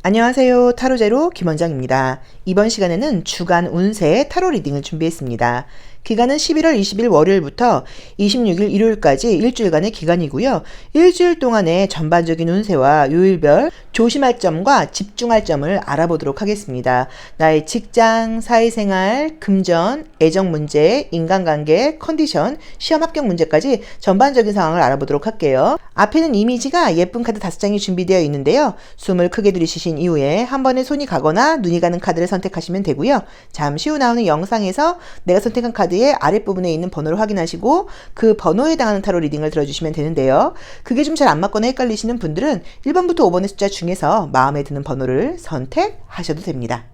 안녕하세요. 타로제로 김원장입니다. 이번 시간에는 주간 운세 타로 리딩을 준비했습니다. 기간은 11월 20일 월요일부터 26일 일요일까지 일주일간의 기간이고요. 일주일 동안의 전반적인 운세와 요일별 조심할 점과 집중할 점을 알아보도록 하겠습니다. 나의 직장, 사회생활, 금전, 애정 문제, 인간관계, 컨디션, 시험 합격 문제까지 전반적인 상황을 알아보도록 할게요. 앞에는 이미지가 예쁜 카드 5장이 준비되어 있는데요. 숨을 크게 들이쉬신 이후에 한 번에 손이 가거나 눈이 가는 카드를 선택하시면 되고요. 잠시 후 나오는 영상에서 내가 선택한 카드의 아랫부분에 있는 번호를 확인하시고 그 번호에 해당하는 타로 리딩을 들어주시면 되는데요. 그게 좀 잘 안 맞거나 헷갈리시는 분들은 1번부터 5번의 숫자 중에서 마음에 드는 번호를 선택하셔도 됩니다.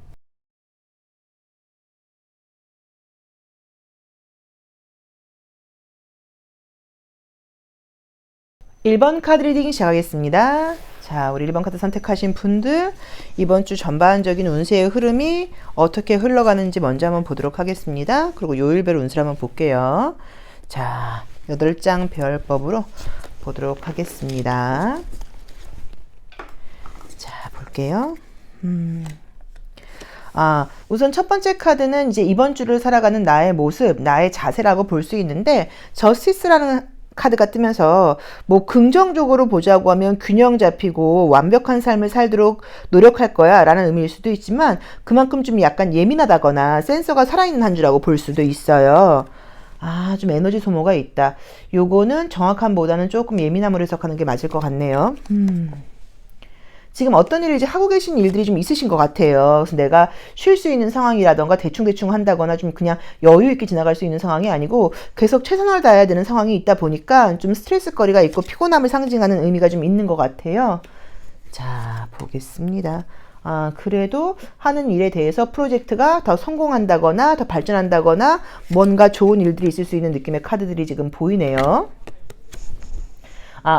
(1번) 카드 리딩 시작하겠습니다. 자, 우리 1번 카드 선택하신 분들 이번 주 전반적인 운세의 흐름이 어떻게 흘러가는지 먼저 한번 보도록 하겠습니다. 그리고 요일별 운세를 한번 볼게요. 자, 8장 별법으로 보도록 하겠습니다. 자, 볼게요. 우선 첫 번째 카드는 이제 이번 주를 살아가는 나의 모습, 나의 자세라고 볼 수 있는데 저스티스라는 카드가 뜨면서 뭐 긍정적으로 보자고 하면 균형 잡히고 완벽한 삶을 살도록 노력할 거야 라는 의미일 수도 있지만 그만큼 좀 약간 예민하다거나 센서가 살아있는 한 주라고 볼 수도 있어요. 좀 에너지 소모가 있다. 요거는 정확함보다는 조금 예민함으로 해석하는 게 맞을 것 같네요. 지금 어떤 일을 이제 하고 계신 일들이 좀 있으신 것 같아요. 그래서 내가 쉴 수 있는 상황이라던가 대충 한다거나 좀 그냥 여유 있게 지나갈 수 있는 상황이 아니고 계속 최선을 다해야 되는 상황이 있다 보니까 좀 스트레스거리가 있고 피곤함을 상징하는 의미가 좀 있는 것 같아요. 자, 보겠습니다. 그래도 하는 일에 대해서 프로젝트가 더 성공한다거나 더 발전한다거나 뭔가 좋은 일들이 있을 수 있는 느낌의 카드들이 지금 보이네요.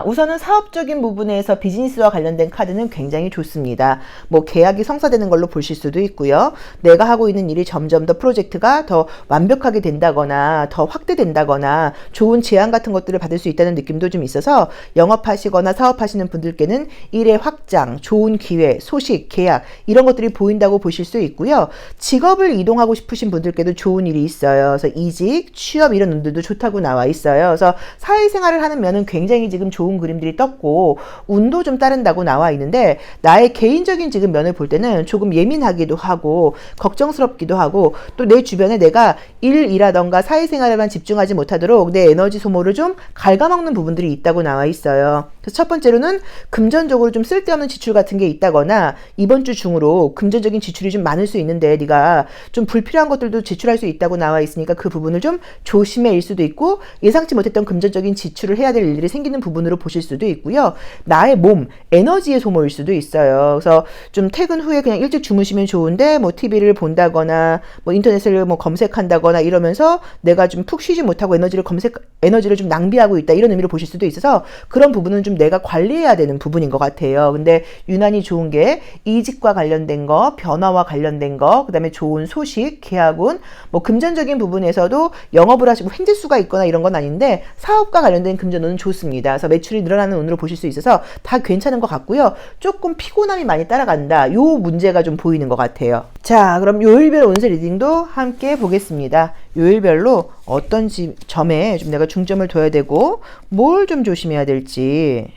우선은 사업적인 부분에서 비즈니스와 관련된 카드는 굉장히 좋습니다. 뭐 계약이 성사되는 걸로 보실 수도 있고요. 내가 하고 있는 일이 점점 더 프로젝트가 더 완벽하게 된다거나 더 확대된다거나 좋은 제안 같은 것들을 받을 수 있다는 느낌도 좀 있어서 영업하시거나 사업하시는 분들께는 일의 확장, 좋은 기회, 소식, 계약 이런 것들이 보인다고 보실 수 있고요. 직업을 이동하고 싶으신 분들께도 좋은 일이 있어요. 그래서 이직, 취업 이런 운들도 좋다고 나와 있어요. 그래서 사회생활을 하는 면은 굉장히 지금 좋은 그림들이 떴고 운도 좀 따른다고 나와 있는데 나의 개인적인 지금 면을 볼 때는 조금 예민하기도 하고 걱정스럽기도 하고 또 내 주변에 내가 일이라던가 사회생활에만 집중하지 못하도록 내 에너지 소모를 좀 갉아먹는 부분들이 있다고 나와 있어요. 그래서 첫 번째로는 금전적으로 좀 쓸데없는 지출 같은 게 있다거나 이번 주 중으로 금전적인 지출이 좀 많을 수 있는데 네가 좀 불필요한 것들도 지출할 수 있다고 나와 있으니까 그 부분을 좀 조심해 일 수도 있고 예상치 못했던 금전적인 지출을 해야 될 일들이 생기는 부분으로 보실 수도 있고요. 나의 몸, 에너지의 소모일 수도 있어요. 그래서 좀 퇴근 후에 그냥 일찍 주무시면 좋은데 뭐 TV를 본다거나 뭐 인터넷을 뭐 검색한다거나 이러면서 내가 좀 푹 쉬지 못하고 에너지를 좀 낭비하고 있다 이런 의미로 보실 수도 있어서 그런 부분은 좀 내가 관리해야 되는 부분인 것 같아요. 근데 유난히 좋은 게 이직과 관련된 거, 변화와 관련된 거, 그다음에 좋은 소식, 계약운, 뭐 금전적인 부분에서도 영업을 하시고 횡재수가 있거나 이런 건 아닌데 사업과 관련된 금전운은 좋습니다. 그래서 매출이 늘어나는 운으로 보실 수 있어서 다 괜찮은 것 같고요. 조금 피곤함이 많이 따라간다. 요 문제가 좀 보이는 것 같아요. 자, 그럼 요일별 운세 리딩도 함께 보겠습니다. 요일별로 어떤 점에 좀 내가 중점을 둬야 되고 뭘 좀 조심해야 될지.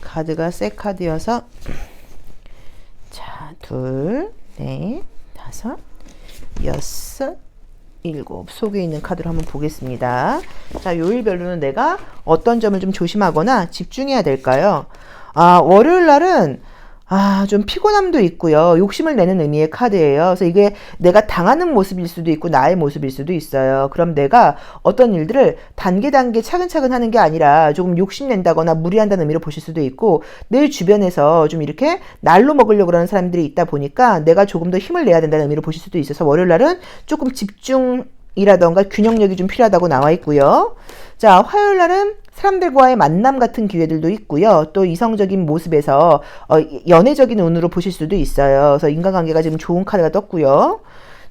카드가 새 카드여서 자, 2, 4, 5, 6, 7 속에 있는 카드를 한번 보겠습니다. 자, 요일별로는 내가 어떤 점을 좀 조심하거나 집중해야 될까요? 월요일 날은 좀 피곤함도 있고요. 욕심을 내는 의미의 카드예요. 그래서 이게 내가 당하는 모습일 수도 있고 나의 모습일 수도 있어요. 그럼 내가 어떤 일들을 단계 차근차근 하는 게 아니라 조금 욕심낸다거나 무리한다는 의미로 보실 수도 있고 내 주변에서 좀 이렇게 날로 먹으려고 하는 사람들이 있다 보니까 내가 조금 더 힘을 내야 된다는 의미로 보실 수도 있어서 월요일 날은 조금 집중이라던가 균형력이 좀 필요하다고 나와 있고요. 자, 화요일 날은 사람들과의 만남 같은 기회들도 있고요. 또 이성적인 모습에서 연애적인 운으로 보실 수도 있어요. 그래서 인간관계가 지금 좋은 카드가 떴고요.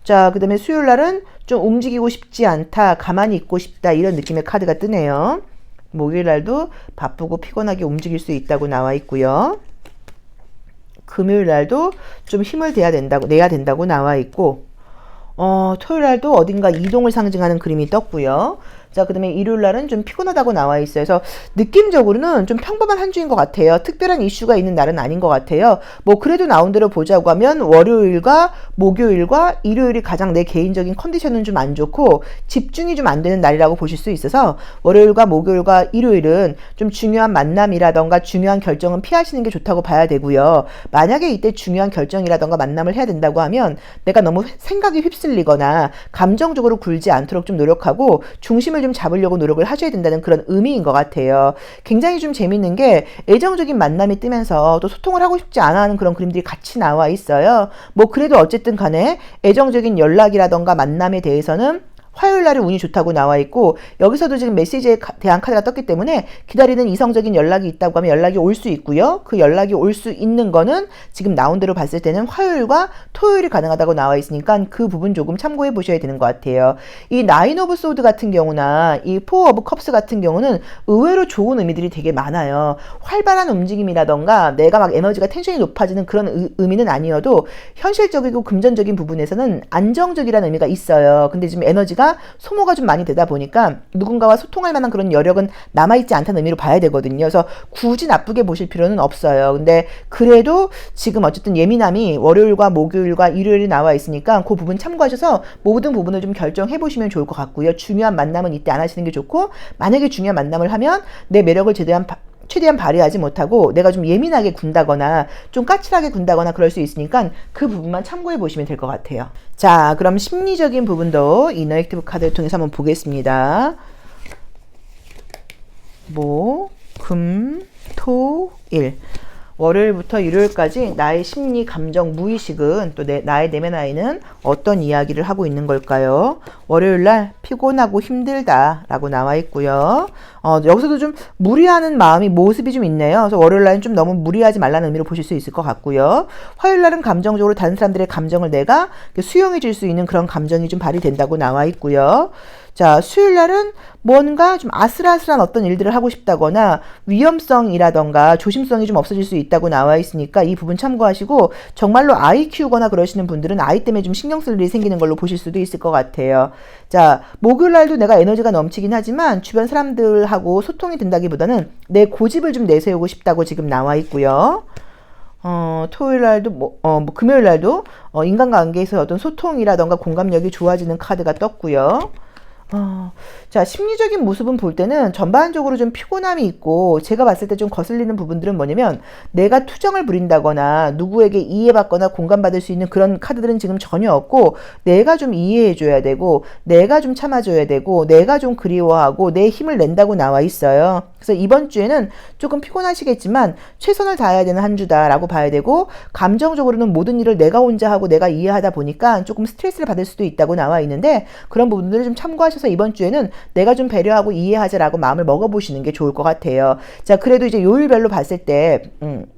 자, 그 다음에 수요일 날은 좀 움직이고 싶지 않다, 가만히 있고 싶다 이런 느낌의 카드가 뜨네요. 목요일 날도 바쁘고 피곤하게 움직일 수 있다고 나와 있고요. 금요일 날도 좀 힘을 내야 된다고 나와 있고, 토요일 날도 어딘가 이동을 상징하는 그림이 떴고요. 자, 그 다음에 일요일 날은 좀 피곤하다고 나와 있어요. 그래서 느낌적으로는 좀 평범한 한 주인 것 같아요. 특별한 이슈가 있는 날은 아닌 것 같아요. 뭐 그래도 나온 대로 보자고 하면 월요일과 목요일과 일요일이 가장 내 개인적인 컨디션은 좀 안 좋고 집중이 좀 안 되는 날이라고 보실 수 있어서 월요일과 목요일과 일요일은 좀 중요한 만남이라던가 중요한 결정은 피하시는 게 좋다고 봐야 되고요. 만약에 이때 중요한 결정이라던가 만남을 해야 된다고 하면 내가 너무 생각이 휩쓸리거나 감정적으로 굴지 않도록 좀 노력하고 중심을 좀 잡으려고 노력을 하셔야 된다는 그런 의미인 것 같아요. 굉장히 좀 재밌는 게 애정적인 만남이 뜨면서 또 소통을 하고 싶지 않아 하는 그런 그림들이 같이 나와 있어요. 뭐 그래도 어쨌든 간에 애정적인 연락이라던가 만남에 대해서는 화요일 날은 운이 좋다고 나와 있고 여기서도 지금 메시지에 대한 카드가 떴기 때문에 기다리는 이성적인 연락이 있다고 하면 연락이 올 수 있고요. 그 연락이 올 수 있는 거는 지금 나온 대로 봤을 때는 화요일과 토요일이 가능하다고 나와 있으니까 그 부분 조금 참고해 보셔야 되는 것 같아요. 이 나인 오브 소드 같은 경우나 이 포 오브 컵스 같은 경우는 의외로 좋은 의미들이 되게 많아요. 활발한 움직임이라던가 내가 막 에너지가 텐션이 높아지는 그런 의미는 아니어도 현실적이고 금전적인 부분에서는 안정적이라는 의미가 있어요. 근데 지금 에너지가 소모가 좀 많이 되다 보니까 누군가와 소통할 만한 그런 여력은 남아있지 않다는 의미로 봐야 되거든요. 그래서 굳이 나쁘게 보실 필요는 없어요. 근데 그래도 지금 어쨌든 예민함이 월요일과 목요일과 일요일이 나와 있으니까 그 부분 참고하셔서 모든 부분을 좀 결정해 보시면 좋을 것 같고요. 중요한 만남은 이때 안 하시는 게 좋고 만약에 중요한 만남을 하면 내 매력을 최대한 발휘하지 못하고 내가 좀 예민하게 군다거나 좀 까칠하게 군다거나 그럴 수 있으니까 그 부분만 참고해 보시면 될 것 같아요. 자, 그럼 심리적인 부분도 이너 액티브 카드를 통해서 한번 보겠습니다. 목, 금, 토, 일. 월요일부터 일요일까지 나의 심리, 감정, 무의식은 또 나의 내면 아이는 어떤 이야기를 하고 있는 걸까요? 월요일날 피곤하고 힘들다 라고 나와 있고요. 여기서도 좀 무리하는 모습이 좀 있네요. 그래서 월요일날은 좀 너무 무리하지 말라는 의미로 보실 수 있을 것 같고요. 화요일날은 감정적으로 다른 사람들의 감정을 내가 수용해 줄 수 있는 그런 감정이 좀 발휘된다고 나와 있고요. 자, 수요일 날은 뭔가 좀 아슬아슬한 어떤 일들을 하고 싶다거나 위험성이라던가 조심성이 좀 없어질 수 있다고 나와 있으니까 이 부분 참고하시고 정말로 아이 키우거나 그러시는 분들은 아이 때문에 좀 신경 쓸 일이 생기는 걸로 보실 수도 있을 것 같아요. 자, 목요일 날도 내가 에너지가 넘치긴 하지만 주변 사람들하고 소통이 된다기보다는 내 고집을 좀 내세우고 싶다고 지금 나와 있고요. 토요일 날도 금요일 날도 인간관계에서 어떤 소통이라던가 공감력이 좋아지는 카드가 떴고요. 자, 심리적인 모습은 볼 때는 전반적으로 좀 피곤함이 있고 제가 봤을 때 좀 거슬리는 부분들은 뭐냐면 내가 투정을 부린다거나 누구에게 이해받거나 공감받을 수 있는 그런 카드들은 지금 전혀 없고 내가 좀 이해해줘야 되고 내가 좀 참아줘야 되고 내가 좀 그리워하고 내 힘을 낸다고 나와 있어요. 그래서 이번 주에는 조금 피곤하시겠지만 최선을 다해야 되는 한 주다라고 봐야 되고 감정적으로는 모든 일을 내가 혼자 하고 내가 이해하다 보니까 조금 스트레스를 받을 수도 있다고 나와 있는데 그런 부분들을 좀 참고하셔서 이번 주에는 내가 좀 배려하고 이해하자라고 마음을 먹어보시는 게 좋을 것 같아요. 자, 그래도 이제 요일별로 봤을 때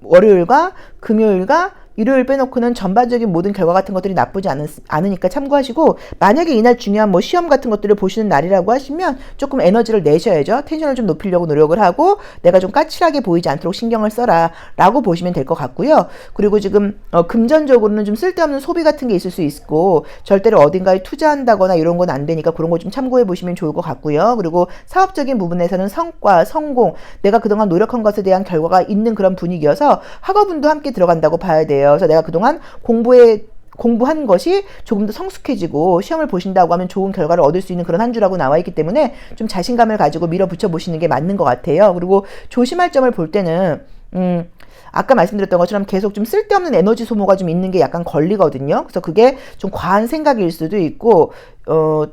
월요일과 금요일과 일요일 빼놓고는 전반적인 모든 결과 같은 것들이 나쁘지 않으니까 참고하시고 만약에 이날 중요한 뭐 시험 같은 것들을 보시는 날이라고 하시면 조금 에너지를 내셔야죠. 텐션을 좀 높이려고 노력을 하고 내가 좀 까칠하게 보이지 않도록 신경을 써라 라고 보시면 될 것 같고요. 그리고 지금 금전적으로는 좀 쓸데없는 소비 같은 게 있을 수 있고 절대로 어딘가에 투자한다거나 이런 건 안 되니까 그런 거 좀 참고해 보시면 좋을 것 같고요. 그리고 사업적인 부분에서는 성과, 성공, 내가 그동안 노력한 것에 대한 결과가 있는 그런 분위기여서 학업운도 함께 들어간다고 봐야 돼요. 그래서 내가 그동안 공부한 것이 조금 더 성숙해지고 시험을 보신다고 하면 좋은 결과를 얻을 수 있는 그런 한 주라고 나와 있기 때문에 좀 자신감을 가지고 밀어붙여 보시는 게 맞는 것 같아요. 그리고 조심할 점을 볼 때는 아까 말씀드렸던 것처럼 계속 좀 쓸데없는 에너지 소모가 좀 있는 게 약간 걸리거든요. 그래서 그게 좀 과한 생각일 수도 있고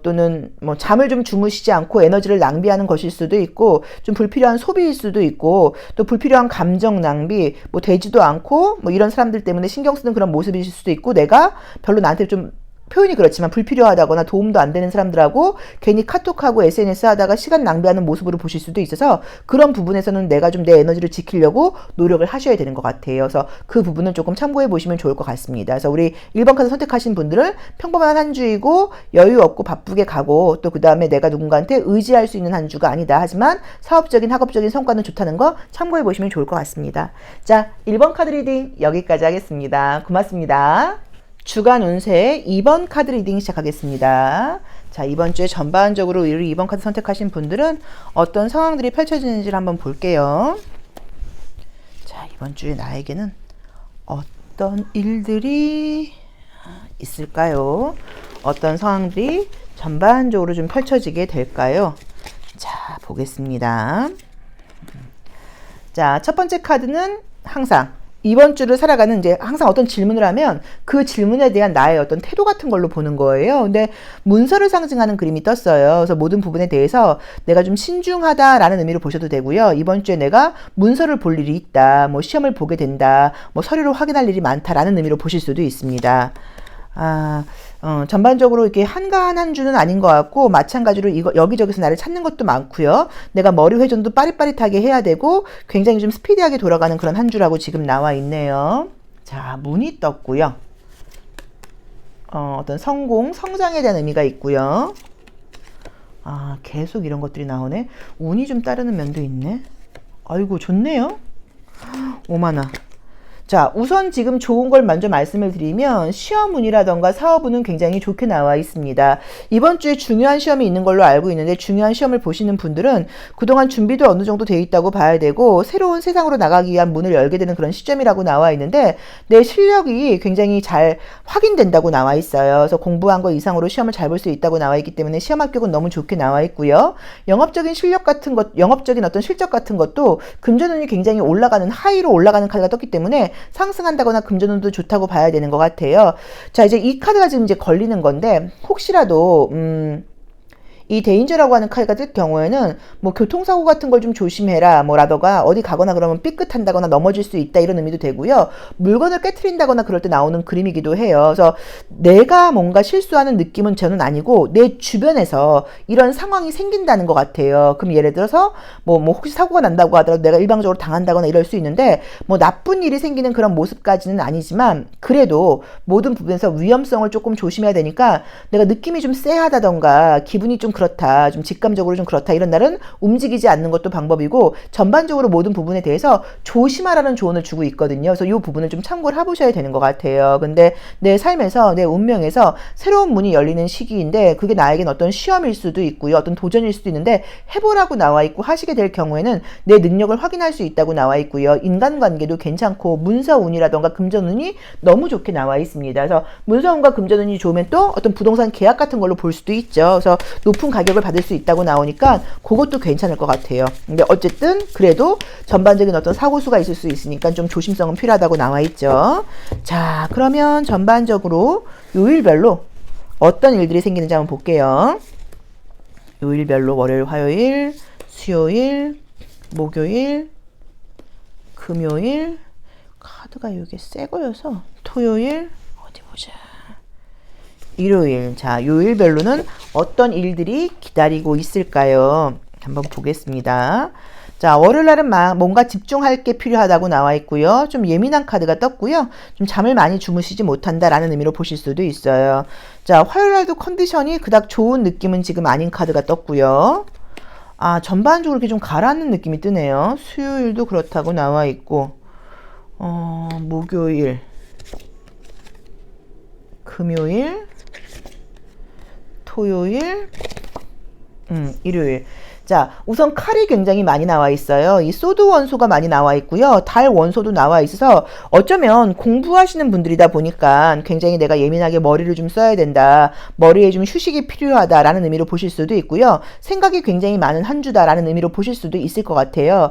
또는 뭐 잠을 좀 주무시지 않고 에너지를 낭비하는 것일 수도 있고 좀 불필요한 소비일 수도 있고 또 불필요한 감정 낭비 뭐 되지도 않고 뭐 이런 사람들 때문에 신경 쓰는 그런 모습일 수도 있고 내가 별로 나한테 좀 표현이 그렇지만 불필요하다거나 도움도 안 되는 사람들하고 괜히 카톡하고 SNS 하다가 시간 낭비하는 모습으로 보실 수도 있어서 그런 부분에서는 내가 좀 내 에너지를 지키려고 노력을 하셔야 되는 것 같아요. 그래서 그 부분은 조금 참고해 보시면 좋을 것 같습니다. 그래서 우리 1번 카드 선택하신 분들은 평범한 한 주이고 여유 없고 바쁘게 가고 또 그 다음에 내가 누군가한테 의지할 수 있는 한 주가 아니다. 하지만 사업적인 학업적인 성과는 좋다는 거 참고해 보시면 좋을 것 같습니다. 자, 1번 카드 리딩 여기까지 하겠습니다. 고맙습니다. 주간 운세 2번 카드 리딩 시작하겠습니다. 자, 이번 주에 전반적으로 우리 2번 카드 선택하신 분들은 어떤 상황들이 펼쳐지는지를 한번 볼게요. 자, 이번 주에 나에게는 어떤 일들이 있을까요? 어떤 상황들이 전반적으로 좀 펼쳐지게 될까요? 자, 보겠습니다. 자, 첫 번째 카드는 항상 이번 주를 살아가는 이제 항상 어떤 질문을 하면 그 질문에 대한 나의 어떤 태도 같은 걸로 보는 거예요. 근데 문서를 상징하는 그림이 떴어요. 그래서 모든 부분에 대해서 내가 좀 신중하다라는 의미로 보셔도 되고요. 이번 주에 내가 문서를 볼 일이 있다. 뭐 시험을 보게 된다. 뭐 서류를 확인할 일이 많다라는 의미로 보실 수도 있습니다. 전반적으로 이렇게 한가한 한 주는 아닌 것 같고 마찬가지로 여기저기서 나를 찾는 것도 많고요. 내가 머리 회전도 빠릿빠릿하게 해야 되고 굉장히 좀 스피디하게 돌아가는 그런 한 주라고 지금 나와 있네요. 자, 문이 떴고요. 어떤 성공, 성장에 대한 의미가 있고요. 계속 이런 것들이 나오네. 운이 좀 따르는 면도 있네. 아이고, 좋네요. 오마나. 자, 우선 지금 좋은 걸 먼저 말씀을 드리면 시험운이라던가 사업운은 굉장히 좋게 나와 있습니다. 이번 주에 중요한 시험이 있는 걸로 알고 있는데 중요한 시험을 보시는 분들은 그동안 준비도 어느 정도 돼 있다고 봐야 되고 새로운 세상으로 나가기 위한 문을 열게 되는 그런 시점이라고 나와 있는데 내 실력이 굉장히 잘 확인된다고 나와 있어요. 그래서 공부한 거 이상으로 시험을 잘 볼 수 있다고 나와 있기 때문에 시험 합격은 너무 좋게 나와 있고요. 영업적인 실력 같은 것, 영업적인 어떤 실적 같은 것도 금전운이 굉장히 올라가는 하이로 올라가는 카드가 떴기 때문에 상승한다거나 금전운도 좋다고 봐야 되는 것 같아요. 자, 이제 이 카드가 지금 이제 걸리는 건데 혹시라도 이 데인저라고 하는 카드가 뜰 경우에는 뭐 교통사고 같은 걸 좀 조심해라 뭐라던가 어디 가거나 그러면 삐끗한다거나 넘어질 수 있다 이런 의미도 되고요. 물건을 깨트린다거나 그럴 때 나오는 그림이기도 해요. 그래서 내가 뭔가 실수하는 느낌은 저는 아니고 내 주변에서 이런 상황이 생긴다는 것 같아요. 그럼 예를 들어서 뭐 혹시 사고가 난다고 하더라도 내가 일방적으로 당한다거나 이럴 수 있는데 뭐 나쁜 일이 생기는 그런 모습까지는 아니지만 그래도 모든 부분에서 위험성을 조금 조심해야 되니까 내가 느낌이 좀 쎄하다던가 기분이 좀 그렇다, 좀 직감적으로 좀 그렇다 이런 날은 움직이지 않는 것도 방법이고 전반적으로 모든 부분에 대해서 조심하라는 조언을 주고 있거든요. 그래서 이 부분을 좀 참고를 해보셔야 되는 것 같아요. 근데 내 삶에서 내 운명에서 새로운 문이 열리는 시기인데 그게 나에겐 어떤 시험일 수도 있고요. 어떤 도전일 수도 있는데 해보라고 나와 있고 하시게 될 경우에는 내 능력을 확인할 수 있다고 나와 있고요. 인간관계도 괜찮고 문서운이라던가 금전운이 너무 좋게 나와 있습니다. 그래서 문서운과 금전운이 좋으면 또 어떤 부동산 계약 같은 걸로 볼 수도 있죠. 그래서 높은 가격을 받을 수 있다고 나오니까 그것도 괜찮을 것 같아요. 근데 어쨌든 그래도 전반적인 어떤 사고수가 있을 수 있으니까 좀 조심성은 필요하다고 나와 있죠. 자, 그러면 전반적으로 요일별로 어떤 일들이 생기는지 한번 볼게요. 요일별로 월요일, 화요일, 수요일, 목요일, 금요일, 카드가 이게 새 거여서 토요일, 어디 보자. 일요일. 자, 요일별로는 어떤 일들이 기다리고 있을까요? 한번 보겠습니다. 자, 월요일 날은 뭔가 집중할 게 필요하다고 나와 있고요. 좀 예민한 카드가 떴고요. 좀 잠을 많이 주무시지 못한다라는 의미로 보실 수도 있어요. 자, 화요일 날도 컨디션이 그닥 좋은 느낌은 지금 아닌 카드가 떴고요. 전반적으로 이렇게 좀 가라앉는 느낌이 뜨네요. 수요일도 그렇다고 나와 있고, 목요일, 금요일, 토요일, 일요일. 자, 우선 칼이 굉장히 많이 나와 있어요. 이 소드 원소가 많이 나와 있고요. 달 원소도 나와 있어서 어쩌면 공부하시는 분들이다 보니까 굉장히 내가 예민하게 머리를 좀 써야 된다. 머리에 좀 휴식이 필요하다라는 의미로 보실 수도 있고요. 생각이 굉장히 많은 한 주다라는 의미로 보실 수도 있을 것 같아요.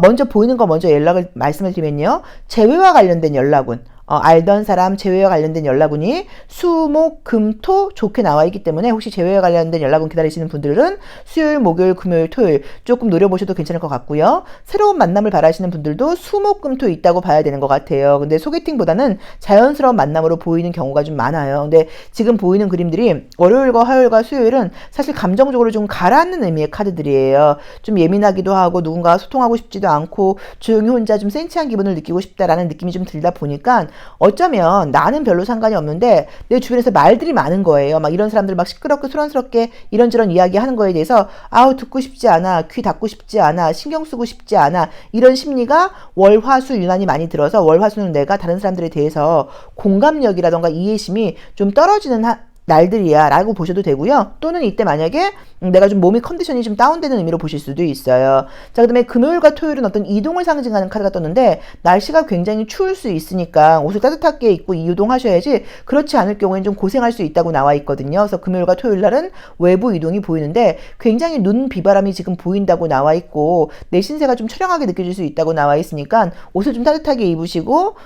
먼저 보이는 거 먼저 말씀을 드리면요. 재회와 관련된 연락운. 알던 사람, 재회와 관련된 연락운이 수, 목, 금, 토 좋게 나와 있기 때문에 혹시 재회와 관련된 연락운 기다리시는 분들은 수요일, 목요일, 금요일, 토요일 조금 노려보셔도 괜찮을 것 같고요. 새로운 만남을 바라시는 분들도 수, 목, 금, 토 있다고 봐야 되는 것 같아요. 근데 소개팅보다는 자연스러운 만남으로 보이는 경우가 좀 많아요. 근데 지금 보이는 그림들이 월요일과 화요일과 수요일은 사실 감정적으로 좀 가라앉는 의미의 카드들이에요. 좀 예민하기도 하고 누군가와 소통하고 싶지도 않고 조용히 혼자 좀 센치한 기분을 느끼고 싶다라는 느낌이 좀 들다 보니까 어쩌면 나는 별로 상관이 없는데 내 주변에서 말들이 많은 거예요. 막 이런 사람들 막 시끄럽게 소란스럽게 이런저런 이야기하는 거에 대해서 아우 듣고 싶지 않아, 귀 닫고 싶지 않아, 신경 쓰고 싶지 않아, 이런 심리가 월화수 유난히 많이 들어서 월화수는 내가 다른 사람들에 대해서 공감력이라던가 이해심이 좀 떨어지는 날들이야 라고 보셔도 되고요. 또는 이때 만약에 내가 좀 몸이 컨디션이 좀 다운되는 의미로 보실 수도 있어요. 자, 그 다음에 금요일과 토요일은 어떤 이동을 상징하는 카드가 떴는데 날씨가 굉장히 추울 수 있으니까 옷을 따뜻하게 입고 이동하셔야지 그렇지 않을 경우에는 좀 고생할 수 있다고 나와 있거든요. 그래서 금요일과 토요일 날은 외부 이동이 보이는데 굉장히 눈 비바람이 지금 보인다고 나와 있고 내 신세가 좀 처량하게 느껴질 수 있다고 나와 있으니까 옷을 좀 따뜻하게 입으시고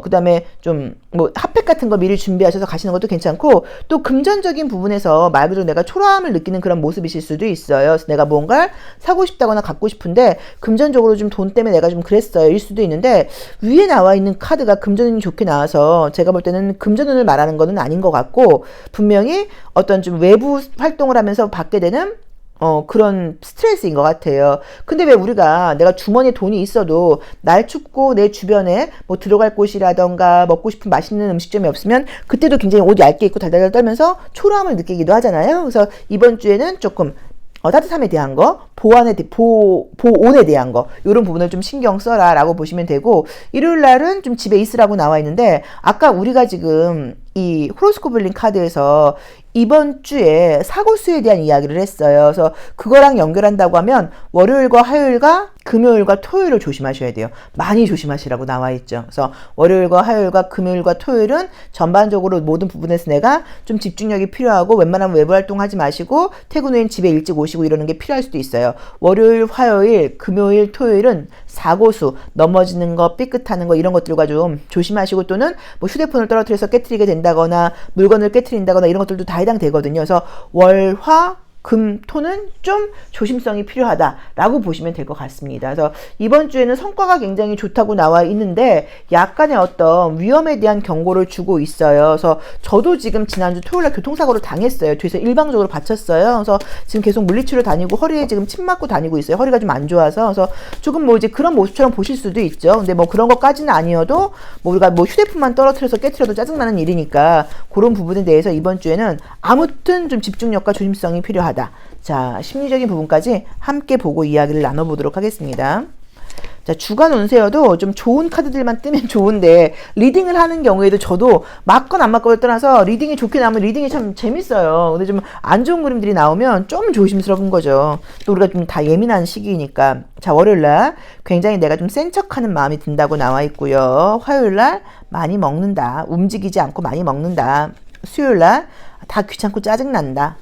그 다음에 좀 뭐 핫팩 같은 거 미리 준비하셔서 가시는 것도 괜찮고 또 금전적인 부분에서 말 그대로 내가 초라함을 느끼는 그런 모습이실 수도 있어요. 그래서 내가 뭔가를 사고 싶다거나 갖고 싶은데 금전적으로 좀 돈 때문에 내가 좀 그랬어요. 일 수도 있는데 위에 나와 있는 카드가 금전운이 좋게 나와서 제가 볼 때는 금전운을 말하는 거는 아닌 것 같고 분명히 어떤 좀 외부 활동을 하면서 받게 되는 그런 스트레스인 것 같아요. 근데 왜 우리가 내가 주머니에 돈이 있어도 날 춥고 내 주변에 뭐 들어갈 곳이라던가 먹고 싶은 맛있는 음식점이 없으면 그때도 굉장히 옷 얇게 입고 달달달 떨면서 초라함을 느끼기도 하잖아요. 그래서 이번 주에는 조금 따뜻함에 대한 거, 보온에 대한 거, 이런 부분을 좀 신경 써라 라고 보시면 되고, 일요일 날은 좀 집에 있으라고 나와 있는데, 아까 우리가 지금 이 호로스코블링 카드에서 이번 주에 사고수에 대한 이야기를 했어요. 그래서 그거랑 연결한다고 하면 월요일과 화요일과 금요일과 토요일을 조심하셔야 돼요. 많이 조심하시라고 나와 있죠. 그래서 월요일과 화요일과 금요일과 토요일은 전반적으로 모든 부분에서 내가 좀 집중력이 필요하고 웬만하면 외부 활동하지 마시고 퇴근 후엔 집에 일찍 오시고 이러는 게 필요할 수도 있어요. 월요일, 화요일, 금요일, 토요일은 사고수, 넘어지는 거, 삐끗하는 거 이런 것들과 좀 조심하시고 또는 뭐 휴대폰을 떨어뜨려서 깨트리게 된다거나 물건을 깨트린다거나 이런 것들도 다 해당되거든요. 그래서 월, 화, 금, 토는 좀 조심성이 필요하다라고 보시면 될 것 같습니다. 그래서 이번 주에는 성과가 굉장히 좋다고 나와 있는데 약간의 어떤 위험에 대한 경고를 주고 있어요. 그래서 저도 지금 지난주 토요일날 교통사고를 당했어요. 뒤에서 일방적으로 받쳤어요. 그래서 지금 계속 물리치료 다니고 허리에 지금 침 맞고 다니고 있어요. 허리가 좀 안 좋아서. 그래서 조금 뭐 이제 그런 모습처럼 보실 수도 있죠. 근데 뭐 그런 것까지는 아니어도 뭐 우리가 뭐 휴대폰만 떨어뜨려서 깨트려도 짜증나는 일이니까 그런 부분에 대해서 이번 주에는 아무튼 좀 집중력과 조심성이 필요하다. 자, 심리적인 부분까지 함께 보고 이야기를 나눠보도록 하겠습니다. 자, 주간 운세여도 좀 좋은 카드들만 뜨면 좋은데 리딩을 하는 경우에도 저도 맞건 안 맞건을 떠나서 리딩이 좋게 나오면 리딩이 참 재밌어요. 근데 좀 안 좋은 그림들이 나오면 좀 조심스러운 거죠. 또 우리가 좀 다 예민한 시기이니까. 자, 월요일날 굉장히 내가 좀 센 척하는 마음이 든다고 나와 있고요. 화요일날 많이 먹는다. 움직이지 않고 많이 먹는다. 수요일날 다 귀찮고 짜증난다.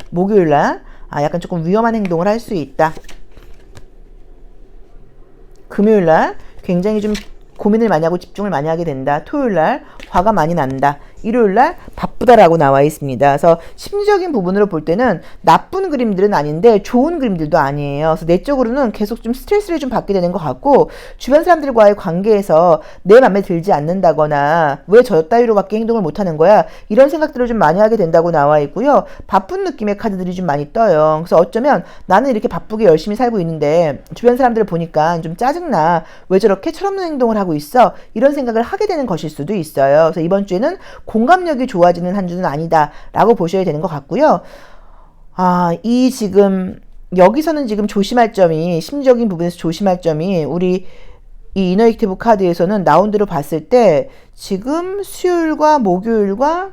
목요일날 약간 조금 위험한 행동을 할 수 있다. 금요일날 굉장히 좀 고민을 많이 하고 집중을 많이 하게 된다. 토요일날 화가 많이 난다. 일요일날 바쁘다라고 나와 있습니다. 그래서 심리적인 부분으로 볼 때는 나쁜 그림들은 아닌데 좋은 그림들도 아니에요. 그래서 내적으로는 계속 좀 스트레스를 좀 받게 되는 것 같고 주변 사람들과의 관계에서 내 맘에 들지 않는다거나 왜 저 따위로밖에 행동을 못하는 거야 이런 생각들을 좀 많이 하게 된다고 나와 있고요. 바쁜 느낌의 카드들이 좀 많이 떠요. 그래서 어쩌면 나는 이렇게 바쁘게 열심히 살고 있는데 주변 사람들을 보니까 좀 짜증나. 왜 저렇게 철없는 행동을 하고 있어? 이런 생각을 하게 되는 것일 수도 있어요. 그래서 이번 주에는 공감력이 좋아지는 한 주는 아니다라고 보셔야 되는 것 같고요. 이 지금 여기서는 지금 조심할 점이 심리적인 부분에서 조심할 점이 우리 이 이너 액티브 카드에서는 라운드로 봤을 때 지금 수요일과 목요일과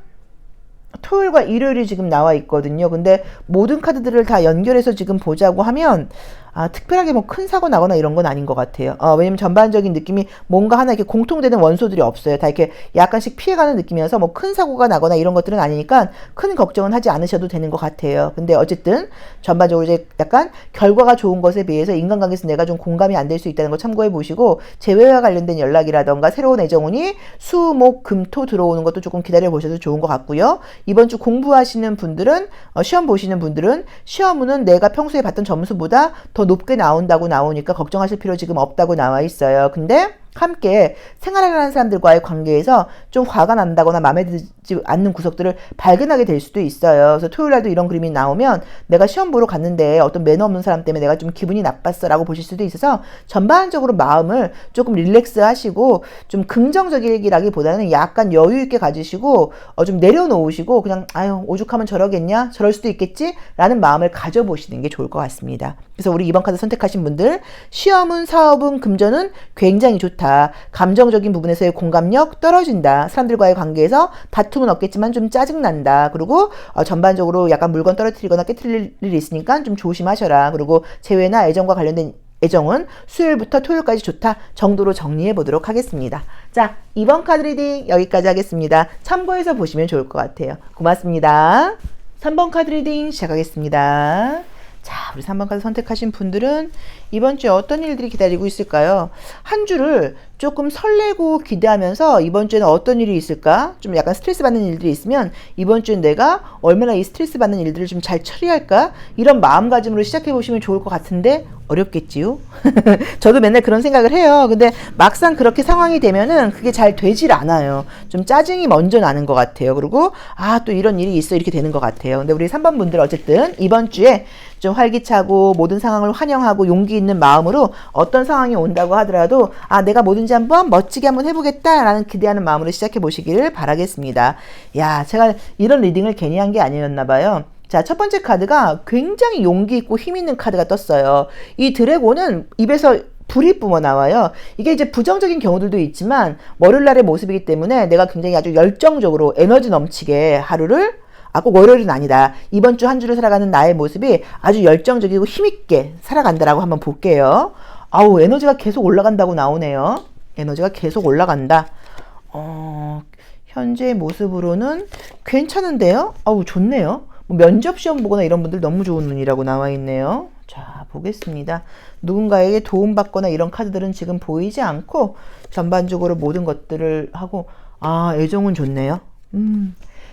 토요일과 일요일이 지금 나와 있거든요. 근데 모든 카드들을 다 연결해서 지금 보자고 하면 특별하게 뭐 큰 사고 나거나 이런 건 아닌 것 같아요. 왜냐면 전반적인 느낌이 뭔가 하나 이렇게 공통되는 원소들이 없어요. 다 이렇게 약간씩 피해가는 느낌이어서 뭐 큰 사고가 나거나 이런 것들은 아니니까 큰 걱정은 하지 않으셔도 되는 것 같아요. 근데 어쨌든 전반적으로 이제 약간 결과가 좋은 것에 비해서 인간관계에서 내가 좀 공감이 안 될 수 있다는 거 참고해 보시고, 재회와 관련된 연락이라던가 새로운 애정운이 수, 목, 금, 토 들어오는 것도 조금 기다려 보셔도 좋은 것 같고요. 이번 주 공부하시는 분들은, 시험 보시는 분들은 시험은 내가 평소에 봤던 점수보다 더 높게 나온다고 나오니까 걱정하실 필요 지금 없다고 나와 있어요. 근데 함께 생활을 하는 사람들과의 관계에서 좀 화가 난다거나 마음에 들지 않는 구석들을 발견하게 될 수도 있어요. 그래서 토요일 날도 이런 그림이 나오면 내가 시험 보러 갔는데 어떤 매너 없는 사람 때문에 내가 좀 기분이 나빴어 라고 보실 수도 있어서, 전반적으로 마음을 조금 릴렉스 하시고 좀 긍정적이라기보다는 약간 여유 있게 가지시고 좀 내려놓으시고 그냥 아유 오죽하면 저러겠냐, 저럴 수도 있겠지 라는 마음을 가져보시는 게 좋을 것 같습니다. 그래서 우리 이번 카드 선택하신 분들, 시험은, 사업은, 금전은 굉장히 좋다. 감정적인 부분에서의 공감력 떨어진다. 사람들과의 관계에서 다툼은 없겠지만 좀 짜증난다. 그리고 전반적으로 약간 물건 떨어뜨리거나 깨트릴 일이 있으니까 좀 조심하셔라. 그리고 재회나 애정과 관련된 애정은 수요일부터 토요일까지 좋다 정도로 정리해 보도록 하겠습니다. 자, 이번 카드 리딩 여기까지 하겠습니다. 참고해서 보시면 좋을 것 같아요. 고맙습니다. 3번 카드 리딩 시작하겠습니다. 자, 우리 3번 카드 선택하신 분들은 이번 주에 어떤 일들이 기다리고 있을까요? 한 주를 조금 설레고 기대하면서 이번 주에는 어떤 일이 있을까? 좀 약간 스트레스 받는 일들이 있으면 이번 주엔 내가 얼마나 이 스트레스 받는 일들을 좀 잘 처리할까? 이런 마음가짐으로 시작해 보시면 좋을 것 같은데 어렵겠지요? 저도 맨날 그런 생각을 해요. 근데 막상 그렇게 상황이 되면은 그게 잘 되질 않아요. 좀 짜증이 먼저 나는 것 같아요. 그리고 또 이런 일이 있어 이렇게 되는 것 같아요. 근데 우리 3번 분들 어쨌든 이번 주에 좀 활기차고 모든 상황을 환영하고 용기 있는 마음으로 어떤 상황이 온다고 하더라도 내가 뭐든지 한번 멋지게 한번 해보겠다라는 기대하는 마음으로 시작해 보시기를 바라겠습니다. 야, 제가 이런 리딩을 괜히 한 게 아니었나 봐요. 자, 첫 번째 카드가 굉장히 용기 있고 힘 있는 카드가 떴어요. 이 드래곤은 입에서 불이 뿜어 나와요. 이게 이제 부정적인 경우들도 있지만 월요일날의 모습이기 때문에 내가 굉장히 아주 열정적으로 에너지 넘치게 하루를, 꼭 월요일은 아니다. 이번 주 한 주를 살아가는 나의 모습이 아주 열정적이고 힘있게 살아간다라고 한번 볼게요. 에너지가 계속 올라간다고 나오네요. 에너지가 계속 올라간다. 현재 모습으로는 괜찮은데요? 좋네요. 면접 시험 보거나 이런 분들 너무 좋은 운이라고 나와 있네요. 자, 보겠습니다. 누군가에게 도움받거나 이런 카드들은 지금 보이지 않고 전반적으로 모든 것들을 하고, 애정은 좋네요.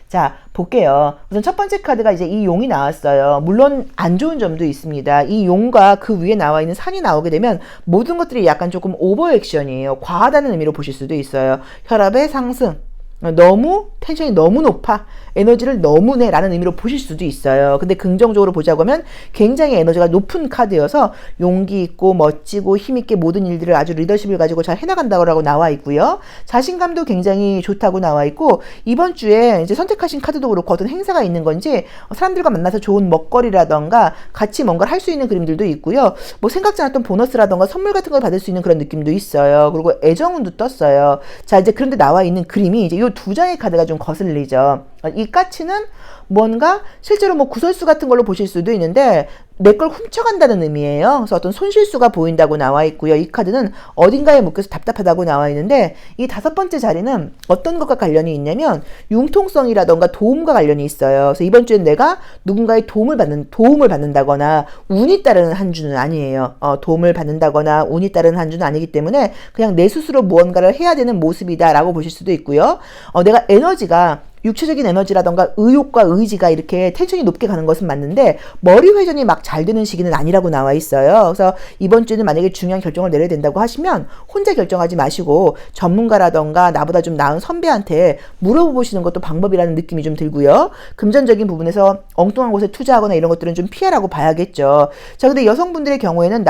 자, 볼게요. 우선 첫 번째 카드가 이제 이 용이 나왔어요. 물론 안 좋은 점도 있습니다. 이 용과 그 위에 나와 있는 산이 나오게 되면 모든 것들이 약간 조금 오버 액션이에요. 과하다는 의미로 보실 수도 있어요. 혈압의 상승, 너무 텐션이 너무 높아, 에너지를 너무 내 라는 의미로 보실 수도 있어요. 근데 긍정적으로 보자고 하면 굉장히 에너지가 높은 카드여서 용기 있고 멋지고 힘있게 모든 일들을 아주 리더십을 가지고 잘 해나간다고 나와 있고요. 자신감도 굉장히 좋다고 나와 있고, 이번 주에 이제 선택하신 카드도 그렇고 어떤 행사가 있는 건지 사람들과 만나서 좋은 먹거리라던가 같이 뭔가를 할 수 있는 그림들도 있고요. 뭐 생각지 않았던 보너스라던가 선물 같은 걸 받을 수 있는 그런 느낌도 있어요. 그리고 애정운도 떴어요. 자, 이제 그런데 나와 있는 그림이 이제 이 두 장의 카드가 좀 거슬리죠. 이 까치는 뭔가 실제로 뭐 구설수 같은 걸로 보실 수도 있는데 내 걸 훔쳐간다는 의미예요. 그래서 어떤 손실수가 보인다고 나와 있고요. 이 카드는 어딘가에 묶여서 답답하다고 나와 있는데, 이 다섯 번째 자리는 어떤 것과 관련이 있냐면 융통성이라던가 도움과 관련이 있어요. 그래서 이번 주엔 내가 누군가의 도움을 받는다거나 운이 따르는 한 주는 아니에요. 도움을 받는다거나 운이 따르는 한 주는 아니기 때문에 그냥 내 스스로 무언가를 해야 되는 모습이다라고 보실 수도 있고요. 내가 에너지가 육체적인 에너지라던가 의욕과 의지가 이렇게 텐션이 높게 가는 것은 맞는데 머리 회전이 막 잘 되는 시기는 아니라고 나와 있어요. 그래서 이번 주에는 만약에 중요한 결정을 내려야 된다고 하시면 혼자 결정하지 마시고 전문가라던가 나보다 좀 나은 선배한테 물어보시는 것도 방법이라는 느낌이 좀 들고요. 금전적인 부분에서 엉뚱한 곳에 투자하거나 이런 것들은 좀 피하라고 봐야겠죠. 자, 근데 여성분들의 경우에는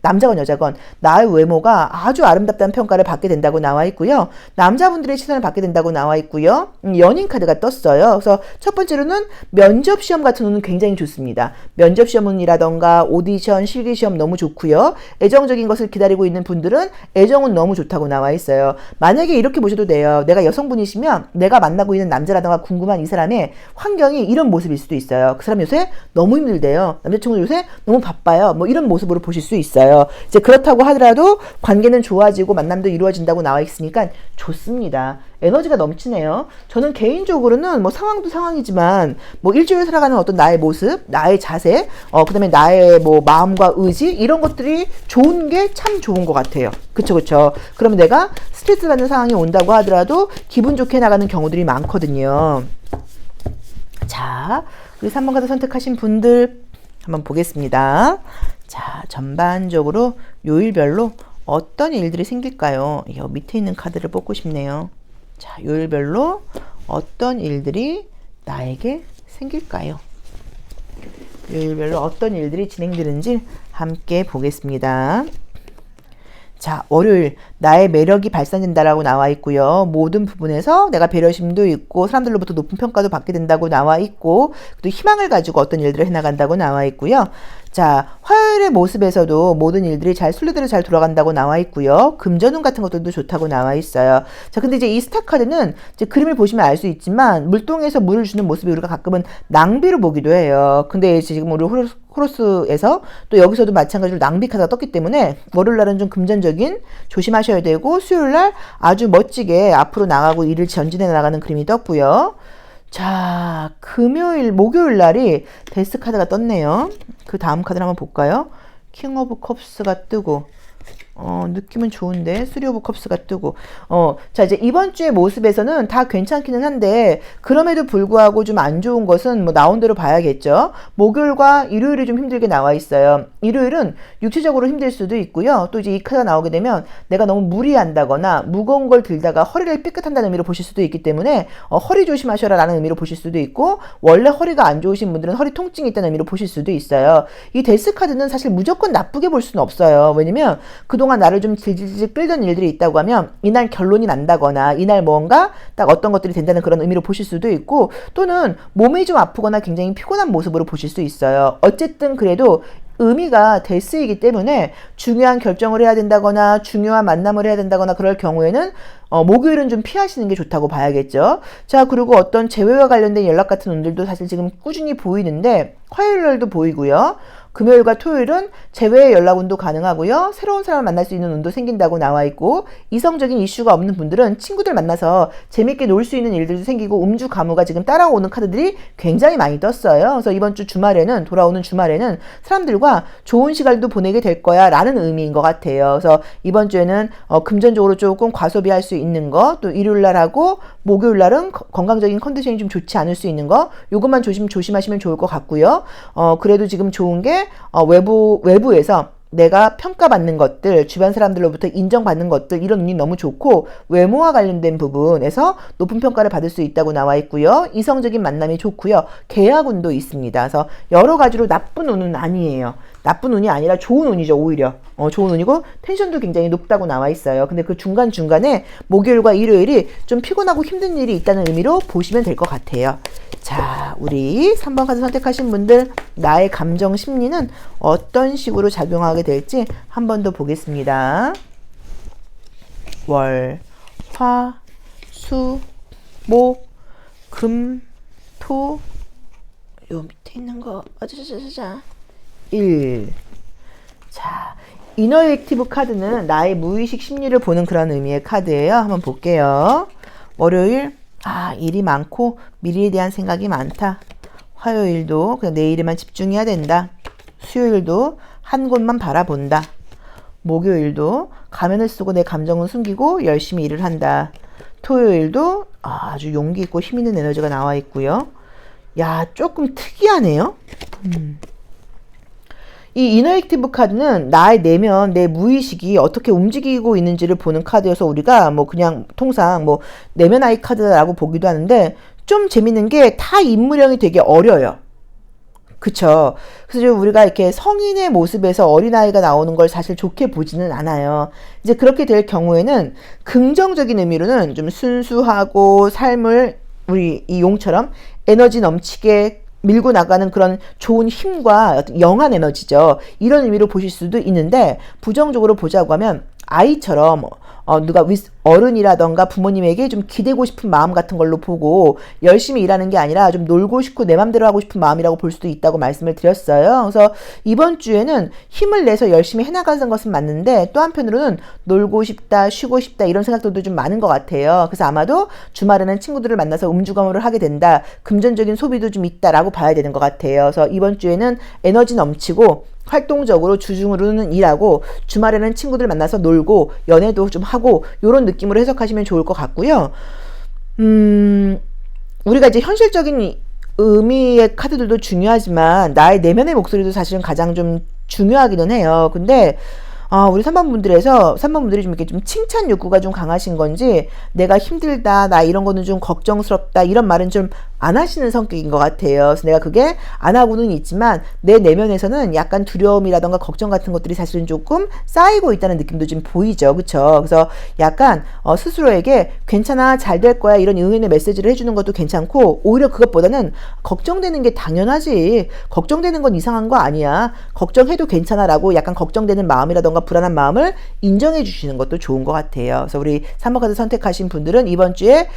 남자건 여자건 나의 외모가 아주 아름답다는 평가를 받게 된다고 나와 있고요. 남자분들의 시선을 받게 된다고 나와 있고요. 연인 카드가 떴어요. 그래서 첫 번째로는 면접 시험 같은 운은 굉장히 좋습니다. 면접 시험 운이라던가 오디션, 실기 시험 너무 좋고요. 애정적인 것을 기다리고 있는 분들은 애정은 너무 좋다고 나와 있어요. 만약에 이렇게 보셔도 돼요. 내가 여성분이시면 내가 만나고 있는 남자라던가 궁금한 이 사람의 환경이 이런 모습일 수도 있어요. 그 사람 요새 너무 힘들대요. 남자친구 요새 너무 바빠요. 뭐 이런 모습으로 보실 수 있어요. 이제 그렇다고 하더라도 관계는 좋아지고 만남도 이루어진다고 나와 있으니까 좋습니다. 에너지가 넘치네요. 저는 개인적으로는 뭐 상황도 상황이지만 뭐 일주일 살아가는 어떤 나의 모습, 나의 자세, 그다음에 나의 뭐 마음과 의지 이런 것들이 좋은 게 참 좋은 것 같아요. 그쵸 그쵸. 그러면 내가 스트레스 받는 상황이 온다고 하더라도 기분 좋게 나가는 경우들이 많거든요. 자, 우리 3번 카드 선택하신 분들 한번 보겠습니다. 자, 전반적으로 요일별로 어떤 일들이 생길까요? 이 밑에 있는 카드를 뽑고 싶네요. 자, 요일별로 어떤 일들이 나에게 생길까요? 요일별로 어떤 일들이 진행되는지 함께 보겠습니다. 자, 월요일 나의 매력이 발산된다라고 나와 있고요. 모든 부분에서 내가 배려심도 있고 사람들로부터 높은 평가도 받게 된다고 나와 있고 또 희망을 가지고 어떤 일들을 해나간다고 나와 있고요. 자, 화요일의 모습에서도 모든 일들이 잘 순리대로 잘 돌아간다고 나와 있고요. 금전운 같은 것들도 좋다고 나와 있어요. 자, 근데 이제 이 스타 카드는 이제 그림을 보시면 알 수 있지만 물동에서 물을 주는 모습이 우리가 가끔은 낭비로 보기도 해요. 근데 지금 우리 호로스에서 또 여기서도 마찬가지로 낭비 카드가 떴기 때문에 월요일 날은 좀 금전적인 조심하셔야 되고 수요일 날 아주 멋지게 앞으로 나가고 일을 전진해 나가는 그림이 떴고요. 자, 목요일 날이 데스 카드가 떴네요. 그 다음 카드를 한번 볼까요? 킹 오브 컵스가 뜨고, 느낌은 좋은데, 쓰리 오브 컵스가 뜨고, 자, 이제 이번 주의 모습에서는 다 괜찮기는 한데, 그럼에도 불구하고 좀 안 좋은 것은 뭐 나온 대로 봐야겠죠. 목요일과 일요일이 좀 힘들게 나와 있어요. 일요일은 육체적으로 힘들 수도 있고요. 또 이제 이 카드가 나오게 되면 내가 너무 무리한다거나 무거운 걸 들다가 허리를 삐끗한다는 의미로 보실 수도 있기 때문에 허리 조심하셔라 라는 의미로 보실 수도 있고, 원래 허리가 안 좋으신 분들은 허리 통증이 있다는 의미로 보실 수도 있어요. 이 데스 카드는 사실 무조건 나쁘게 볼 수는 없어요. 왜냐면 그동안 나를 좀 질질 끌던 일들이 있다고 하면 이날 결론이 난다거나 이날 뭔가 딱 어떤 것들이 된다는 그런 의미로 보실 수도 있고, 또는 몸이 좀 아프거나 굉장히 피곤한 모습으로 보실 수 있어요. 어쨌든 그래도 의미가 데스이기 때문에 중요한 결정을 해야 된다거나 중요한 만남을 해야 된다거나 그럴 경우에는 목요일은 좀 피하시는 게 좋다고 봐야겠죠. 자, 그리고 어떤 재회와 관련된 연락 같은 운들도 사실 지금 꾸준히 보이는데 화요일 날도 보이고요. 금요일과 토요일은 재회의 연락운도 가능하고요. 새로운 사람을 만날 수 있는 운도 생긴다고 나와 있고, 이성적인 이슈가 없는 분들은 친구들 만나서 재밌게 놀 수 있는 일들도 생기고 음주 가무가 지금 따라오는 카드들이 굉장히 많이 떴어요. 그래서 이번 주 주말에는, 돌아오는 주말에는 사람들과 좋은 시간도 보내게 될 거야 라는 의미인 것 같아요. 그래서 이번 주에는 금전적으로 조금 과소비할 수 있는 거, 또 일요일 날하고 목요일 날은 건강적인 컨디션이 좀 좋지 않을 수 있는 거, 요것만 조심하시면 좋을 것 같고요. 그래도 지금 좋은 게 외부에서 내가 평가받는 것들, 주변 사람들로부터 인정받는 것들, 이런 운이 너무 좋고, 외모와 관련된 부분에서 높은 평가를 받을 수 있다고 나와 있고요. 이성적인 만남이 좋고요. 계약운도 있습니다. 그래서 여러 가지로 나쁜 운은 아니에요. 나쁜 운이 아니라 좋은 운이죠, 오히려. 좋은 운이고 텐션도 굉장히 높다고 나와 있어요. 근데 그 중간중간에 목요일과 일요일이 좀 피곤하고 힘든 일이 있다는 의미로 보시면 될 것 같아요. 자, 우리 3번 카드 선택하신 분들, 나의 감정 심리는 어떤 식으로 작용하게 될지 한 번 더 보겠습니다. 월, 화, 수, 목, 금, 토, 요 밑에 있는 거, 1. 자, 이너 액티브 카드는 나의 무의식 심리를 보는 그런 의미의 카드예요. 한번 볼게요. 월요일, 일이 많고 미래에 대한 생각이 많다. 화요일도 그냥 내일에만 집중해야 된다. 수요일도 한 곳만 바라본다. 목요일도 가면을 쓰고 내 감정은 숨기고 열심히 일을 한다. 토요일도 아주 용기 있고 힘 있는 에너지가 나와 있고요. 야, 조금 특이하네요. 이 이너 액티브 카드는 나의 내면, 내 무의식이 어떻게 움직이고 있는지를 보는 카드여서 우리가 뭐 그냥 통상 뭐 내면 아이 카드라고 보기도 하는데, 좀 재밌는 게 타 인물형이 되게 어려요. 그쵸? 그래서 우리가 이렇게 성인의 모습에서 어린아이가 나오는 걸 사실 좋게 보지는 않아요. 이제 그렇게 될 경우에는 긍정적인 의미로는 좀 순수하고 삶을 우리 이 용처럼 에너지 넘치게 밀고 나가는 그런 좋은 힘과 어떤 영한 에너지죠. 이런 의미로 보실 수도 있는데, 부정적으로 보자고 하면 아이처럼 누가 어른이라던가 부모님에게 좀 기대고 싶은 마음 같은 걸로 보고 열심히 일하는 게 아니라 좀 놀고 싶고 내 맘대로 하고 싶은 마음이라고 볼 수도 있다고 말씀을 드렸어요. 그래서 이번 주에는 힘을 내서 열심히 해나가는 것은 맞는데, 또 한편으로는 놀고 싶다, 쉬고 싶다 이런 생각들도 좀 많은 것 같아요. 그래서 아마도 주말에는 친구들을 만나서 음주가무를 하게 된다, 금전적인 소비도 좀 있다라고 봐야 되는 것 같아요. 그래서 이번 주에는 에너지 넘치고 활동적으로 주중으로는 일하고 주말에는 친구들 만나서 놀고 연애도 좀 하고 이런 느낌으로 해석하시면 좋을 것 같고요. 우리가 이제 현실적인 의미의 카드들도 중요하지만 나의 내면의 목소리도 사실은 가장 좀 중요하기는 해요. 근데 우리 3번 분들이 좀 이렇게 좀 칭찬 욕구가 좀 강하신 건지, 내가 힘들다, 나 이런 거는 좀 걱정스럽다, 이런 말은 좀 안 하시는 성격인 것 같아요. 그래서 내가 그게 안 하고는 있지만 내 내면에서는 약간 두려움이라던가 걱정 같은 것들이 사실은 조금 쌓이고 있다는 느낌도 좀 보이죠. 그쵸? 그래서 약간 스스로에게 괜찮아, 잘 될 거야, 이런 응원의 메시지를 해주는 것도 괜찮고, 오히려 그것보다는 걱정되는 게 당연하지, 걱정되는 건 이상한 거 아니야, 걱정해도 괜찮아 라고 약간 걱정되는 마음이라던가 불안한 마음을 인정해 주시는 것도 좋은 것 같아요. 그래서 우리 3번 카드 선택하신 분들은 이번 주에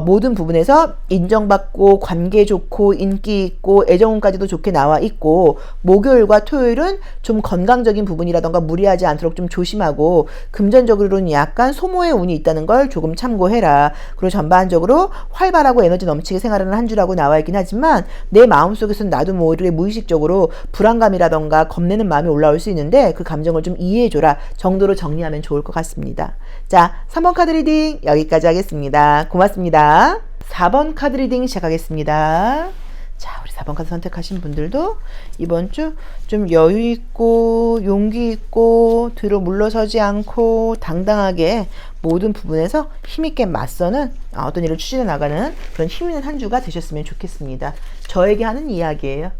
모든 부분에서 인정받고 관계 좋고 인기 있고 애정운까지도 좋게 나와 있고, 목요일과 토요일은 좀 건강적인 부분이라던가 무리하지 않도록 좀 조심하고, 금전적으로는 약간 소모의 운이 있다는 걸 조금 참고해라. 그리고 전반적으로 활발하고 에너지 넘치게 생활하는 한 주라고 나와 있긴 하지만, 내 마음속에서는 나도 모르게 무의식적으로 불안감이라던가 겁내는 마음이 올라올 수 있는데 그 감정을 좀 이해해줘라 정도로 정리하면 좋을 것 같습니다. 자, 3번 카드 리딩 여기까지 하겠습니다. 고맙습니다. 4번 카드 리딩 시작하겠습니다. 자, 우리 4번 카드 선택하신 분들도 이번 주 좀 여유 있고 용기 있고 뒤로 물러서지 않고 당당하게 모든 부분에서 힘있게 맞서는 어떤 일을 추진해 나가는 그런 힘 있는 한 주가 되셨으면 좋겠습니다. 저에게 하는 이야기예요.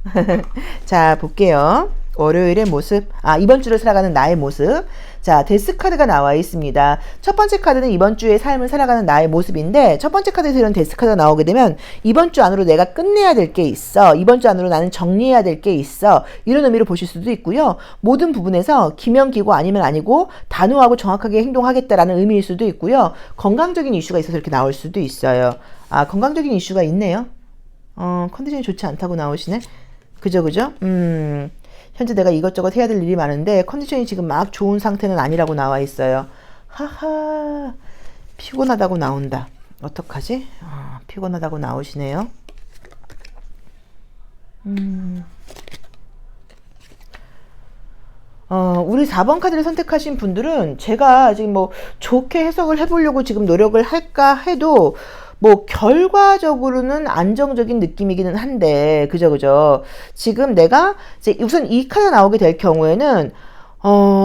자, 볼게요. 월요일의 모습, 이번 주를 살아가는 나의 모습. 자, 데스 카드가 나와 있습니다. 첫 번째 카드는 이번 주의 삶을 살아가는 나의 모습인데, 첫 번째 카드에서 이런 데스 카드가 나오게 되면 이번 주 안으로 내가 끝내야 될 게 있어, 이번 주 안으로 나는 정리해야 될 게 있어, 이런 의미로 보실 수도 있고요. 모든 부분에서 기면 기고 아니면 아니고 단호하고 정확하게 행동하겠다라는 의미일 수도 있고요. 건강적인 이슈가 있어서 이렇게 나올 수도 있어요. 건강적인 이슈가 있네요. 컨디션이 좋지 않다고 나오시네. 그죠? 현재 내가 이것저것 해야 될 일이 많은데 컨디션이 지금 막 좋은 상태는 아니라고 나와 있어요. 하하, 피곤하다고 나온다. 어떡하지? 피곤하다고 나오시네요. 우리 4번 카드를 선택하신 분들은 제가 지금 뭐 좋게 해석을 해보려고 지금 노력을 할까 해도 뭐 결과적으로는 안정적인 느낌이기는 한데, 그죠? 지금 내가 이제 우선 이 카드가 나오게 될 경우에는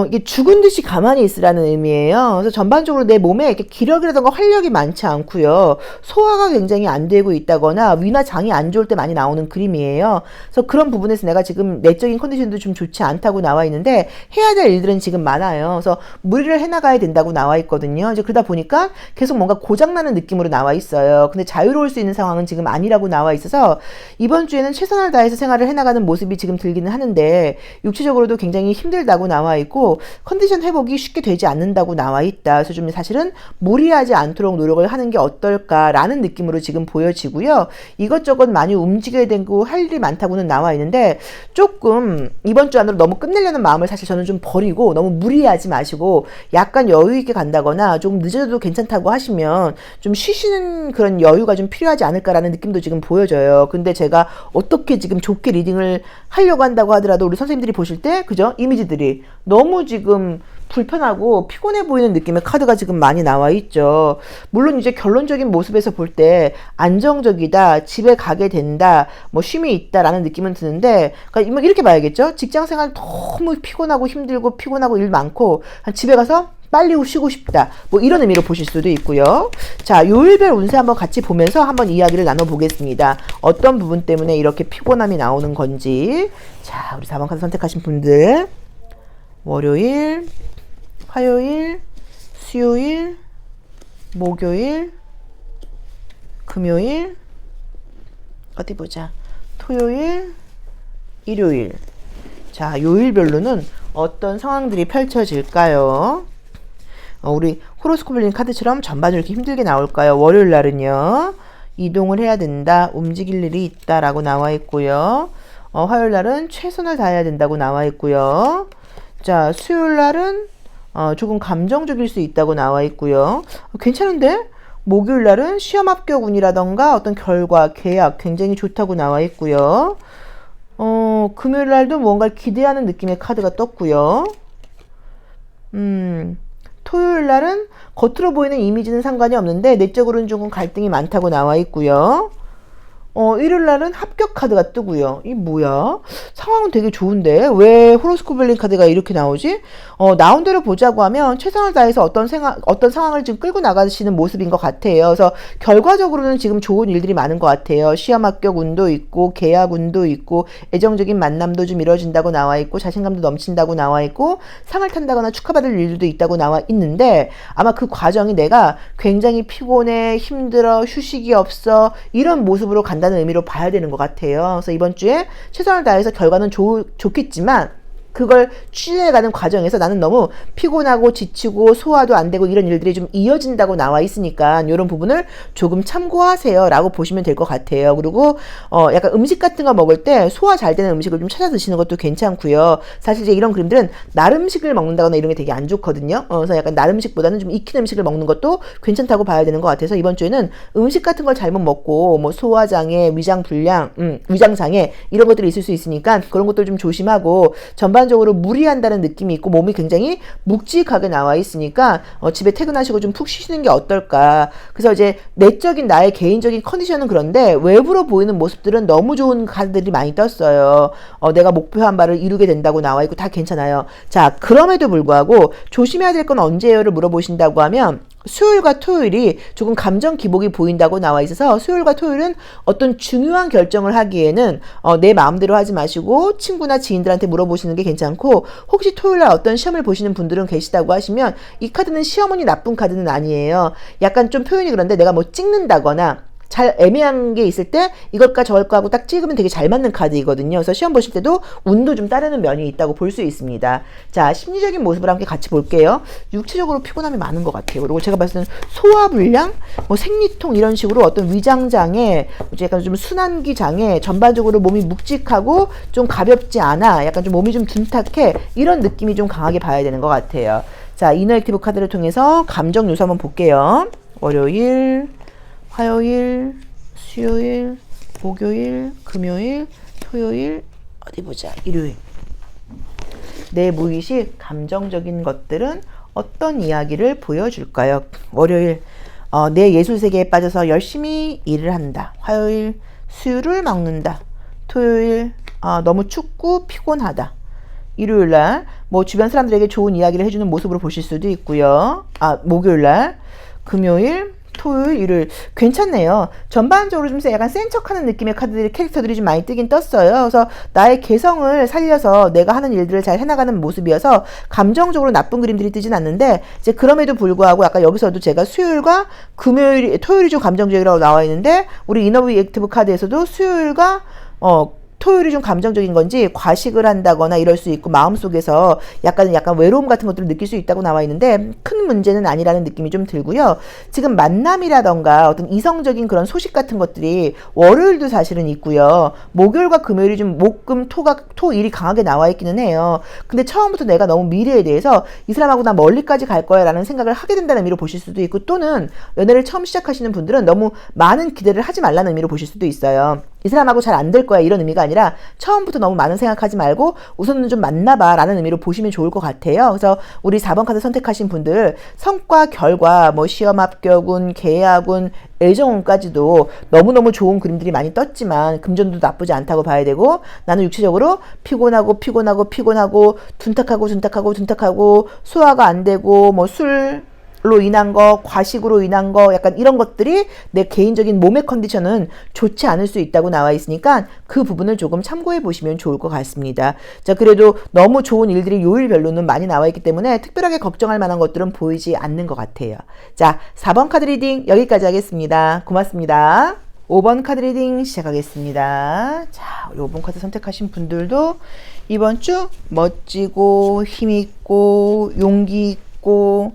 이게 죽은 듯이 가만히 있으라는 의미예요. 그래서 전반적으로 내 몸에 이렇게 기력이라던가 활력이 많지 않고요. 소화가 굉장히 안 되고 있다거나 위나 장이 안 좋을 때 많이 나오는 그림이에요. 그래서 그런 부분에서 내가 지금 내적인 컨디션도 좀 좋지 않다고 나와 있는데 해야 될 일들은 지금 많아요. 그래서 무리를 해나가야 된다고 나와 있거든요. 이제 그러다 보니까 계속 뭔가 고장나는 느낌으로 나와 있어요. 근데 자유로울 수 있는 상황은 지금 아니라고 나와 있어서 이번 주에는 최선을 다해서 생활을 해나가는 모습이 지금 들기는 하는데, 육체적으로도 굉장히 힘들다고 나와 있고 컨디션 회복이 쉽게 되지 않는다고 나와 있다. 그래서 좀 사실은 무리하지 않도록 노력을 하는 게 어떨까라는 느낌으로 지금 보여지고요. 이것저것 많이 움직여야 되고 할 일이 많다고는 나와 있는데, 조금 이번 주 안으로 너무 끝내려는 마음을 사실 저는 좀 버리고 너무 무리하지 마시고 약간 여유 있게 간다거나 조금 늦어도 괜찮다고 하시면 좀 쉬시는 그런 여유가 좀 필요하지 않을까라는 느낌도 지금 보여져요. 근데 제가 어떻게 지금 좋게 리딩을 하려고 한다고 하더라도 우리 선생님들이 보실 때, 그죠? 이미지들이 너무 지금 불편하고 피곤해 보이는 느낌의 카드가 지금 많이 나와 있죠. 물론 이제 결론적인 모습에서 볼 때 안정적이다, 집에 가게 된다, 뭐 쉼이 있다라는 느낌은 드는데, 그러니까 이렇게 봐야겠죠. 직장생활 너무 피곤하고 힘들고 피곤하고 일 많고 집에 가서 빨리 쉬고 싶다, 뭐 이런 의미로 보실 수도 있고요. 자, 요일별 운세 한번 같이 보면서 한번 이야기를 나눠보겠습니다. 어떤 부분 때문에 이렇게 피곤함이 나오는 건지. 자, 우리 4번 카드 선택하신 분들, 월요일, 화요일, 수요일, 목요일, 금요일, 어디 보자. 토요일, 일요일. 자, 요일별로는 어떤 상황들이 펼쳐질까요? 우리 호로스코프 린 카드처럼 전반적으로 이렇게 힘들게 나올까요? 월요일 날은요. 이동을 해야 된다. 움직일 일이 있다라고 나와 있고요. 화요일 날은 최선을 다해야 된다고 나와 있고요. 자, 수요일 날은 조금 감정적일 수 있다고 나와 있고요. 괜찮은데? 목요일 날은 시험 합격 운이라던가 어떤 결과, 계약 굉장히 좋다고 나와 있고요. 금요일 날도 뭔가를 기대하는 느낌의 카드가 떴고요. 토요일 날은 겉으로 보이는 이미지는 상관이 없는데 내적으로는 조금 갈등이 많다고 나와 있고요. 일요일 날은 합격 카드가 뜨고요. 이 뭐야? 상황은 되게 좋은데 왜 호로스코프 벨린 카드가 이렇게 나오지? 나온 대로 보자고 하면 최선을 다해서 어떤 상황을 지금 끌고 나가시는 모습인 것 같아요. 그래서 결과적으로는 지금 좋은 일들이 많은 것 같아요. 시험 합격 운도 있고 계약 운도 있고 애정적인 만남도 좀 이루어진다고 나와 있고 자신감도 넘친다고 나와 있고 상을 탄다거나 축하받을 일도 있다고 나와 있는데 아마 그 과정이 내가 굉장히 피곤해, 힘들어, 휴식이 없어 이런 모습으로 간다는 의미로 봐야 되는 것 같아요. 그래서 이번 주에 최선을 다해서 결과는 좋겠지만 그걸 취해가는 과정에서 나는 너무 피곤하고 지치고 소화도 안 되고 이런 일들이 좀 이어진다고 나와 있으니까 이런 부분을 조금 참고하세요 라고 보시면 될 것 같아요. 그리고 약간 음식 같은 거 먹을 때 소화 잘 되는 음식을 좀 찾아 드시는 것도 괜찮고요. 사실 이제 이런 그림들은 날 음식을 먹는다거나 이런 게 되게 안 좋거든요. 그래서 약간 날 음식보다는 좀 익힌 음식을 먹는 것도 괜찮다고 봐야 되는 것 같아서 이번 주에는 음식 같은 걸 잘못 먹고 뭐 소화장애, 위장불량, 위장장애 이런 것들이 있을 수 있으니까 그런 것들 좀 조심하고 전반적으로 무리한다는 느낌이 있고 몸이 굉장히 묵직하게 나와 있으니까 집에 퇴근하시고 좀 푹 쉬시는 게 어떨까. 그래서 이제 내적인 나의 개인적인 컨디션은 그런데 외부로 보이는 모습들은 너무 좋은 카드들이 많이 떴어요. 내가 목표한 바를 이루게 된다고 나와 있고 다 괜찮아요. 자, 그럼에도 불구하고 조심해야 될 건 언제예요를 물어보신다고 하면 수요일과 토요일이 조금 감정 기복이 보인다고 나와 있어서 수요일과 토요일은 어떤 중요한 결정을 하기에는 내 마음대로 하지 마시고 친구나 지인들한테 물어보시는 게 괜찮고 혹시 토요일날 어떤 시험을 보시는 분들은 계시다고 하시면 이 카드는 시험운이 나쁜 카드는 아니에요. 약간 좀 표현이 그런데 내가 뭐 찍는다거나 잘 애매한 게 있을 때 이것과 저것과 하고 딱 찍으면 되게 잘 맞는 카드이거든요. 그래서 시험 보실 때도 운도 좀 따르는 면이 있다고 볼 수 있습니다. 자, 심리적인 모습을 함께 같이 볼게요. 육체적으로 피곤함이 많은 것 같아요. 그리고 제가 봤을 때는 소화불량, 뭐 생리통 이런 식으로 어떤 위장장애, 약간 좀 순환기 장애, 전반적으로 몸이 묵직하고 좀 가볍지 않아, 약간 좀 몸이 좀 둔탁해 이런 느낌이 좀 강하게 봐야 되는 것 같아요. 자, 이너 액티브 카드를 통해서 감정 요소 한번 볼게요. 월요일, 화요일, 수요일, 목요일, 금요일, 토요일, 어디 보자, 일요일. 내 무의식, 감정적인 것들은 어떤 이야기를 보여줄까요? 월요일, 내 예술세계에 빠져서 열심히 일을 한다. 화요일, 술을 먹는다. 토요일, 너무 춥고 피곤하다. 일요일날, 뭐 주변 사람들에게 좋은 이야기를 해주는 모습으로 보실 수도 있고요. 목요일날, 금요일, 토요일, 일요일 괜찮네요. 전반적으로 좀 약간 센 척하는 느낌의 캐릭터들이 좀 많이 뜨긴 떴어요. 그래서 나의 개성을 살려서 내가 하는 일들을 잘 해나가는 모습이어서 감정적으로 나쁜 그림들이 뜨진 않는데 이제 그럼에도 불구하고 아까 여기서도 제가 수요일과 토요일이 좀 감정적이라고 나와 있는데 우리 이너 액티브 카드에서도 수요일과 토요일이 좀 감정적인 건지 과식을 한다거나 이럴 수 있고 마음속에서 약간 외로움 같은 것들을 느낄 수 있다고 나와 있는데 큰 문제는 아니라는 느낌이 좀 들고요. 지금 만남이라던가 어떤 이성적인 그런 소식 같은 것들이 월요일도 사실은 있고요. 목요일과 금요일이 좀 목금 토일이 강하게 나와 있기는 해요. 근데 처음부터 내가 너무 미래에 대해서 이 사람하고 나 멀리까지 갈 거야 라는 생각을 하게 된다는 의미로 보실 수도 있고 또는 연애를 처음 시작하시는 분들은 너무 많은 기대를 하지 말라는 의미로 보실 수도 있어요. 이 사람하고 잘 안 될 거야 이런 의미가 아니라 처음부터 너무 많은 생각하지 말고 우선은 좀 만나봐 라는 의미로 보시면 좋을 것 같아요. 그래서 우리 4번 카드 선택하신 분들 성과, 결과, 뭐 시험 합격운, 계약운, 애정운까지도 너무너무 좋은 그림들이 많이 떴지만 금전도 나쁘지 않다고 봐야 되고 나는 육체적으로 피곤하고 둔탁하고 소화가 안 되고 뭐 술로 인한 거, 과식으로 인한 거 약간 이런 것들이 내 개인적인 몸의 컨디션은 좋지 않을 수 있다고 나와 있으니까 그 부분을 조금 참고해 보시면 좋을 것 같습니다. 자, 그래도 너무 좋은 일들이 요일별로는 많이 나와 있기 때문에 특별하게 걱정할 만한 것들은 보이지 않는 것 같아요. 자, 4번 카드 리딩 여기까지 하겠습니다. 고맙습니다. 5번 카드 리딩 시작하겠습니다. 자, 5번 카드 선택하신 분들도 이번 주 멋지고 힘있고 용기 있고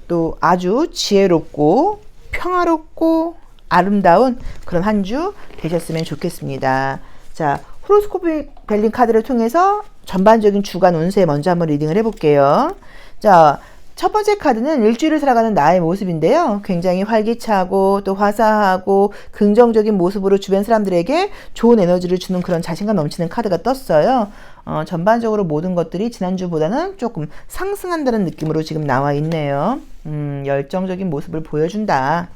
또 아주 지혜롭고 평화롭고 아름다운 그런 한 주 되셨으면 좋겠습니다. 자, 호로스코프 벨링 카드를 통해서 전반적인 주간 운세 먼저 한번 리딩을 해볼게요. 자, 첫 번째 카드는 일주일을 살아가는 나의 모습인데요. 굉장히 활기차고 또 화사하고 긍정적인 모습으로 주변 사람들에게 좋은 에너지를 주는 그런 자신감 넘치는 카드가 떴어요. 전반적으로 모든 것들이 지난주보다는 조금 상승한다는 느낌으로 지금 나와 있네요. 열정적인 모습을 보여준다.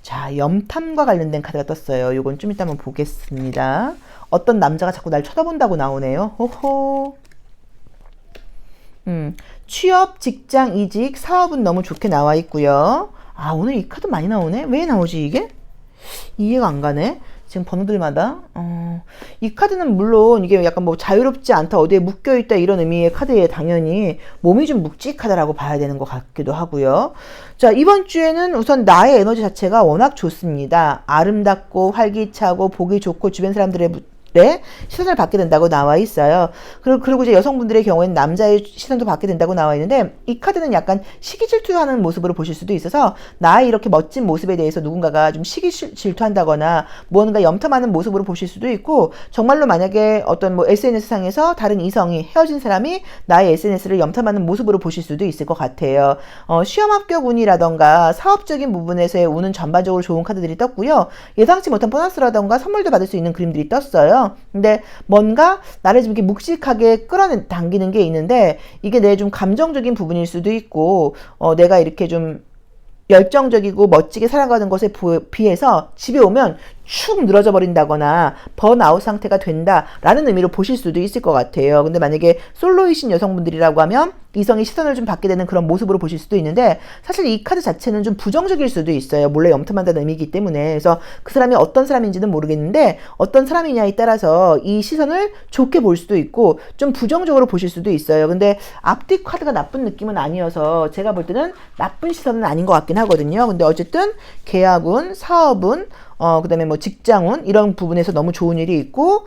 자, 염탐과 관련된 카드가 떴어요. 요건 좀 이따 한번 보겠습니다. 어떤 남자가 자꾸 날 쳐다본다고 나오네요. 호호. 취업, 직장, 이직, 사업은 너무 좋게 나와 있고요. 아, 오늘 이 카드 많이 나오네? 왜 나오지 이게? 이해가 안 가네. 지금 번호들마다. 이 카드는 물론 이게 약간 뭐 자유롭지 않다, 어디에 묶여있다 이런 의미의 카드에 당연히 몸이 좀 묵직하다라고 봐야 되는 것 같기도 하고요. 자, 이번 주에는 우선 나의 에너지 자체가 워낙 좋습니다. 아름답고 활기차고 보기 좋고 주변 사람들의 시선을 받게 된다고 나와 있어요. 그리고 이제 여성분들의 경우에는 남자의 시선도 받게 된다고 나와 있는데, 이 카드는 약간 시기 질투하는 모습으로 보실 수도 있어서 나의 이렇게 멋진 모습에 대해서 누군가가 좀 시기 질투한다거나 무언가 염탐하는 모습으로 보실 수도 있고, 정말로 만약에 어떤 뭐 SNS상에서 다른 이성이 헤어진 사람이 나의 SNS를 염탐하는 모습으로 보실 수도 있을 것 같아요. 시험 합격 운이라던가 사업적인 부분에서의 운은 전반적으로 좋은 카드들이 떴고요. 예상치 못한 보너스라던가 선물도 받을 수 있는 그림들이 떴어요. 근데 뭔가 나를 좀 이렇게 묵직하게 끌어당기는 게 있는데, 이게 내 좀 감정적인 부분일 수도 있고, 내가 이렇게 좀 열정적이고 멋지게 살아가는 것에 비해서 집에 오면 축 늘어져 버린다거나 번아웃 상태가 된다라는 의미로 보실 수도 있을 것 같아요. 근데 만약에 솔로이신 여성분들이라고 하면 이성의 시선을 좀 받게 되는 그런 모습으로 보실 수도 있는데, 사실 이 카드 자체는 좀 부정적일 수도 있어요. 몰래 염탐한다는 의미이기 때문에. 그래서 그 사람이 어떤 사람인지는 모르겠는데 어떤 사람이냐에 따라서 이 시선을 좋게 볼 수도 있고 좀 부정적으로 보실 수도 있어요. 근데 앞뒤 카드가 나쁜 느낌은 아니어서 제가 볼 때는 나쁜 시선은 아닌 것 같긴 하거든요. 근데 어쨌든 계약운, 사업운, 그 다음에 뭐 직장운 이런 부분에서 너무 좋은 일이 있고,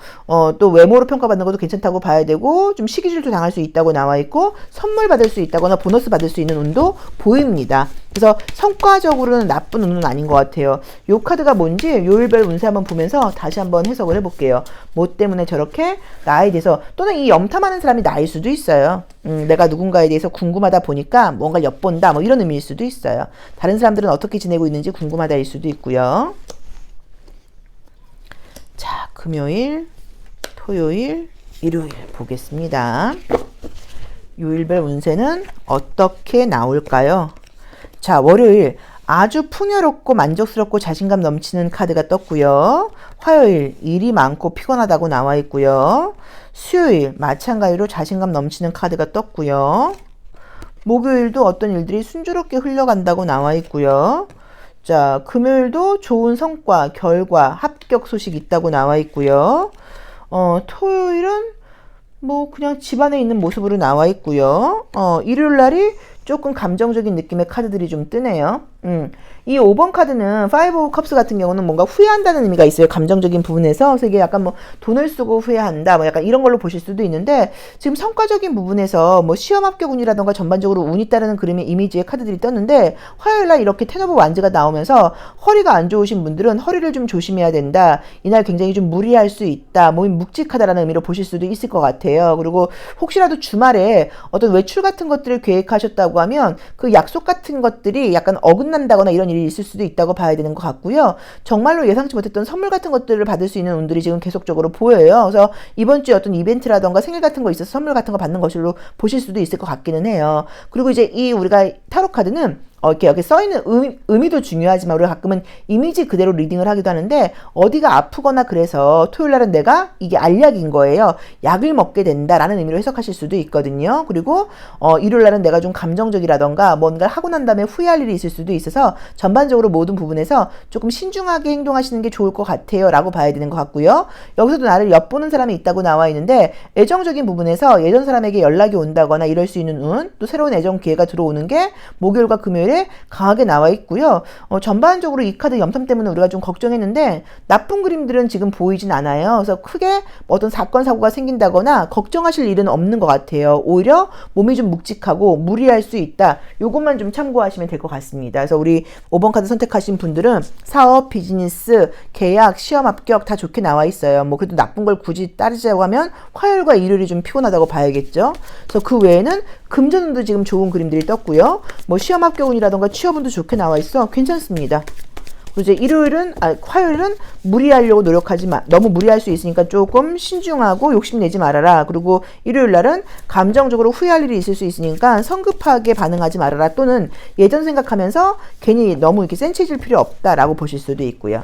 또 외모로 평가받는 것도 괜찮다고 봐야 되고, 좀 시기질투 당할 수 있다고 나와 있고, 선물 받을 수 있다거나 보너스 받을 수 있는 운도 보입니다. 그래서 성과적으로는 나쁜 운은 아닌 것 같아요. 요 카드가 뭔지 요일별 운세 한번 보면서 다시 한번 해석을 해볼게요. 뭐 때문에 저렇게 나에 대해서, 또는 이 염탐하는 사람이 나일 수도 있어요. 내가 누군가에 대해서 궁금하다 보니까 뭔가 엿본다 뭐 이런 의미일 수도 있어요. 다른 사람들은 어떻게 지내고 있는지 궁금하다일 수도 있고요. 자, 금요일, 토요일, 일요일 보겠습니다. 요일별 운세는 어떻게 나올까요? 자, 월요일 아주 풍요롭고 만족스럽고 자신감 넘치는 카드가 떴고요. 화요일 일이 많고 피곤하다고 나와 있고요. 수요일 마찬가지로 자신감 넘치는 카드가 떴고요. 목요일도 어떤 일들이 순조롭게 흘러간다고 나와 있고요. 자, 금요일도 좋은 성과, 결과, 합격 소식 있다고 나와 있고요. 토요일은 뭐 그냥 집안에 있는 모습으로 나와 있고요. 일요일 날이 조금 감정적인 느낌의 카드들이 좀 뜨네요. 이 5번 카드는 5 of Cups 같은 경우는 뭔가 후회한다는 의미가 있어요. 감정적인 부분에서. 그래서 이게 약간 뭐 돈을 쓰고 후회한다, 뭐 약간 이런 걸로 보실 수도 있는데, 지금 성과적인 부분에서 뭐 시험 합격 운이라던가 전반적으로 운이 따르는 그림의 이미지의 카드들이 떴는데, 화요일날 이렇게 10 of Wands가 나오면서 허리가 안 좋으신 분들은 허리를 좀 조심해야 된다, 이날 굉장히 좀 무리할 수 있다, 몸이 묵직하다라는 의미로 보실 수도 있을 것 같아요. 그리고 혹시라도 주말에 어떤 외출 같은 것들을 계획하셨다고 하면 그 약속 같은 것들이 약간 어긋난다거나 이런 일이 있을 수도 있다고 봐야 되는 것 같고요. 정말로 예상치 못했던 선물 같은 것들을 받을 수 있는 운들이 지금 계속적으로 보여요. 그래서 이번 주에 어떤 이벤트라던가 생일 같은 거 있어서 선물 같은 거 받는 것으로 보실 수도 있을 것 같기는 해요. 그리고 이제 이 우리가 타로 카드는 이렇게 여기 써있는 의미도 중요하지만 우리가 가끔은 이미지 그대로 리딩을 하기도 하는데, 어디가 아프거나 그래서 토요일날은 내가 이게 알약인 거예요. 약을 먹게 된다라는 의미로 해석하실 수도 있거든요. 그리고 일요일날은 내가 좀 감정적이라던가 뭔가를 하고 난 다음에 후회할 일이 있을 수도 있어서 전반적으로 모든 부분에서 조금 신중하게 행동하시는 게 좋을 것 같아요 라고 봐야 되는 것 같고요. 여기서도 나를 엿보는 사람이 있다고 나와 있는데, 애정적인 부분에서 예전 사람에게 연락이 온다거나 이럴 수 있는 운, 또 새로운 애정 기회가 들어오는 게 목요일과 금요일 스타일에 강하게 나와 있고요. 전반적으로 이 카드 염탐 때문에 우리가 좀 걱정했는데 나쁜 그림들은 지금 보이진 않아요. 그래서 크게 어떤 사건 사고가 생긴다거나 걱정하실 일은 없는 것 같아요. 오히려 몸이 좀 묵직하고 무리할 수 있다. 요것만 좀 참고하시면 될 것 같습니다. 그래서 우리 5번 카드 선택하신 분들은 사업, 비즈니스, 계약, 시험 합격 다 좋게 나와 있어요. 뭐 그래도 나쁜 걸 굳이 따르자고 하면 화요일과 일요일이 좀 피곤하다고 봐야겠죠. 그래서 그 외에는 금전운도 지금 좋은 그림들이 떴고요. 뭐 시험 합격운이라던가 취업운도 좋게 나와 있어 괜찮습니다. 이제 화요일은 무리하려고 노력하지 마. 너무 무리할 수 있으니까 조금 신중하고 욕심내지 말아라. 그리고 일요일 날은 감정적으로 후회할 일이 있을 수 있으니까 성급하게 반응하지 말아라. 또는 예전 생각하면서 괜히 너무 이렇게 센치해질 필요 없다라고 보실 수도 있고요.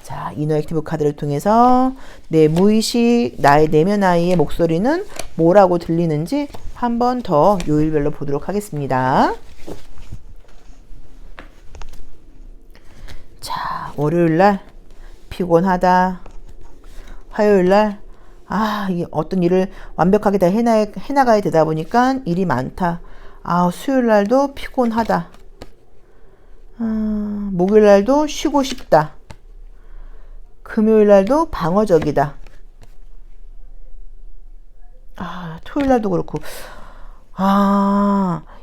자, 이너 액티브 카드를 통해서 내 무의식, 나의 내면 아이의 목소리는 뭐라고 들리는지 한 번 더 요일별로 보도록 하겠습니다. 자, 월요일날 피곤하다. 화요일날 이게 어떤 일을 완벽하게 다 해나가야 되다 보니까 일이 많다. 수요일날도 피곤하다. 목요일날도 쉬고 싶다. 금요일날도 방어적이다. 토요일날도 그렇고.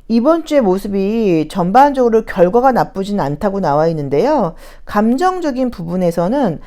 이번 주의 모습이 전반적으로 결과가 나쁘진 않다고 나와 있는데요. 감정적인 부분에서는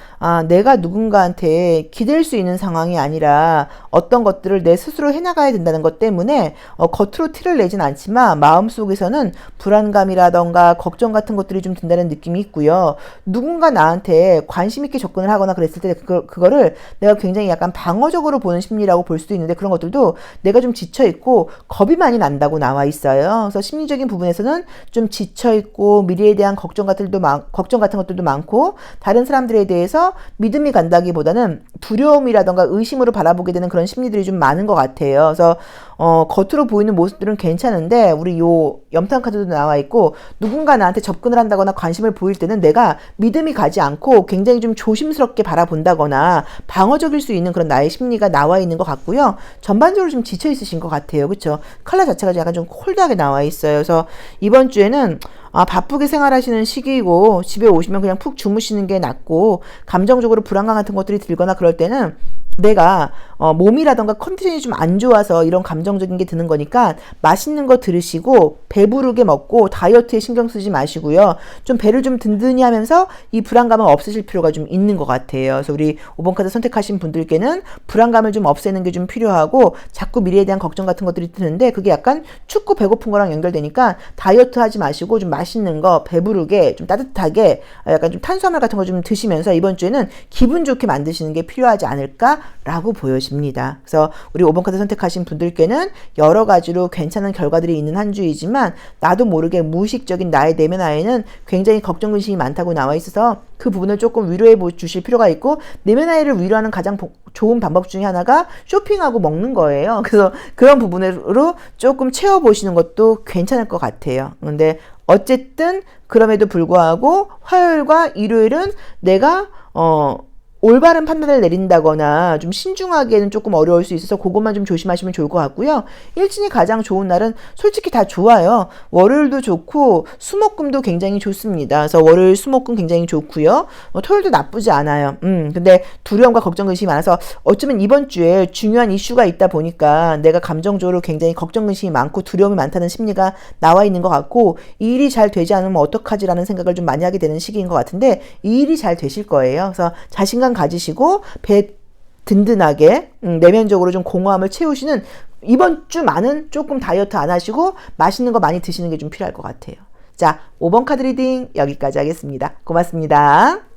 내가 누군가한테 기댈 수 있는 상황이 아니라 어떤 것들을 내 스스로 해나가야 된다는 것 때문에 겉으로 티를 내진 않지만 마음속에서는 불안감이라던가 걱정 같은 것들이 좀 든다는 느낌이 있고요. 누군가 나한테 관심 있게 접근을 하거나 그랬을 때 그거를 내가 굉장히 약간 방어적으로 보는 심리라고 볼 수도 있는데 그런 것들도 내가 좀 지쳐있고 겁이 많이 난다고 나와 있어요. 그래서 심리적인 부분에서는 좀 지쳐있고 미래에 대한 걱정 같은 것들도 많고 다른 사람들에 대해서 믿음이 간다기보다는 두려움이라던가 의심으로 바라보게 되는 그런 심리들이 좀 많은 것 같아요. 그래서 겉으로 보이는 모습들은 괜찮은데 우리 요 염탐 카드도 나와 있고 누군가 나한테 접근을 한다거나 관심을 보일 때는 내가 믿음이 가지 않고 굉장히 좀 조심스럽게 바라본다거나 방어적일 수 있는 그런 나의 심리가 나와 있는 것 같고요. 전반적으로 좀 지쳐 있으신 것 같아요. 그렇죠? 컬러 자체가 약간 좀 콜드하게 나와 있어요. 그래서 이번 주에는 바쁘게 생활하시는 시기이고 집에 오시면 그냥 푹 주무시는 게 낫고 감정적으로 불안감 같은 것들이 들거나 그럴 때는 내가 몸이라던가 컨디션이 좀 안 좋아서 이런 감정적인 게 드는 거니까 맛있는 거 들으시고 배부르게 먹고 다이어트에 신경 쓰지 마시고요. 좀 배를 좀 든든히 하면서 이 불안감은 없으실 필요가 좀 있는 것 같아요. 그래서 우리 5번 카드 선택하신 분들께는 불안감을 좀 없애는 게 좀 필요하고 자꾸 미래에 대한 걱정 같은 것들이 드는데 그게 약간 춥고 배고픈 거랑 연결되니까 다이어트 하지 마시고 좀 맛있는 거 배부르게 좀 따뜻하게 약간 좀 탄수화물 같은 거 좀 드시면서 이번 주에는 기분 좋게 만드시는 게 필요하지 않을까라고 보여집니다. 그래서 우리 5번 카드 선택하신 분들께는 여러 가지로 괜찮은 결과들이 있는 한 주이지만 나도 모르게 무의식적인 나의 내면 아이는 굉장히 걱정 근심이 많다고 나와 있어서 그 부분을 조금 위로해 주실 필요가 있고 내면 아이를 위로하는 가장 좋은 방법 중에 하나가 쇼핑하고 먹는 거예요. 그래서 그런 부분으로 조금 채워보시는 것도 괜찮을 것 같아요. 근데 어쨌든 그럼에도 불구하고 화요일과 일요일은 내가 올바른 판단을 내린다거나 좀 신중하기에는 조금 어려울 수 있어서 그것만 좀 조심하시면 좋을 것 같고요. 일진이 가장 좋은 날은 솔직히 다 좋아요. 월요일도 좋고 수목금도 굉장히 좋습니다. 그래서 월요일 수목금 굉장히 좋고요. 토요일도 나쁘지 않아요. 근데 두려움과 걱정 근심이 많아서 어쩌면 이번 주에 중요한 이슈가 있다 보니까 내가 감정적으로 굉장히 걱정 근심이 많고 두려움이 많다는 심리가 나와 있는 것 같고 이 일이 잘 되지 않으면 어떡하지라는 생각을 좀 많이 하게 되는 시기인 것 같은데 이 일이 잘 되실 거예요. 그래서 자신감 가지시고 배 든든하게 내면적으로 좀 공허함을 채우시는 이번 주만은 조금 다이어트 안 하시고 맛있는 거 많이 드시는 게 좀 필요할 것 같아요. 자, 5번 카드 리딩 여기까지 하겠습니다. 고맙습니다.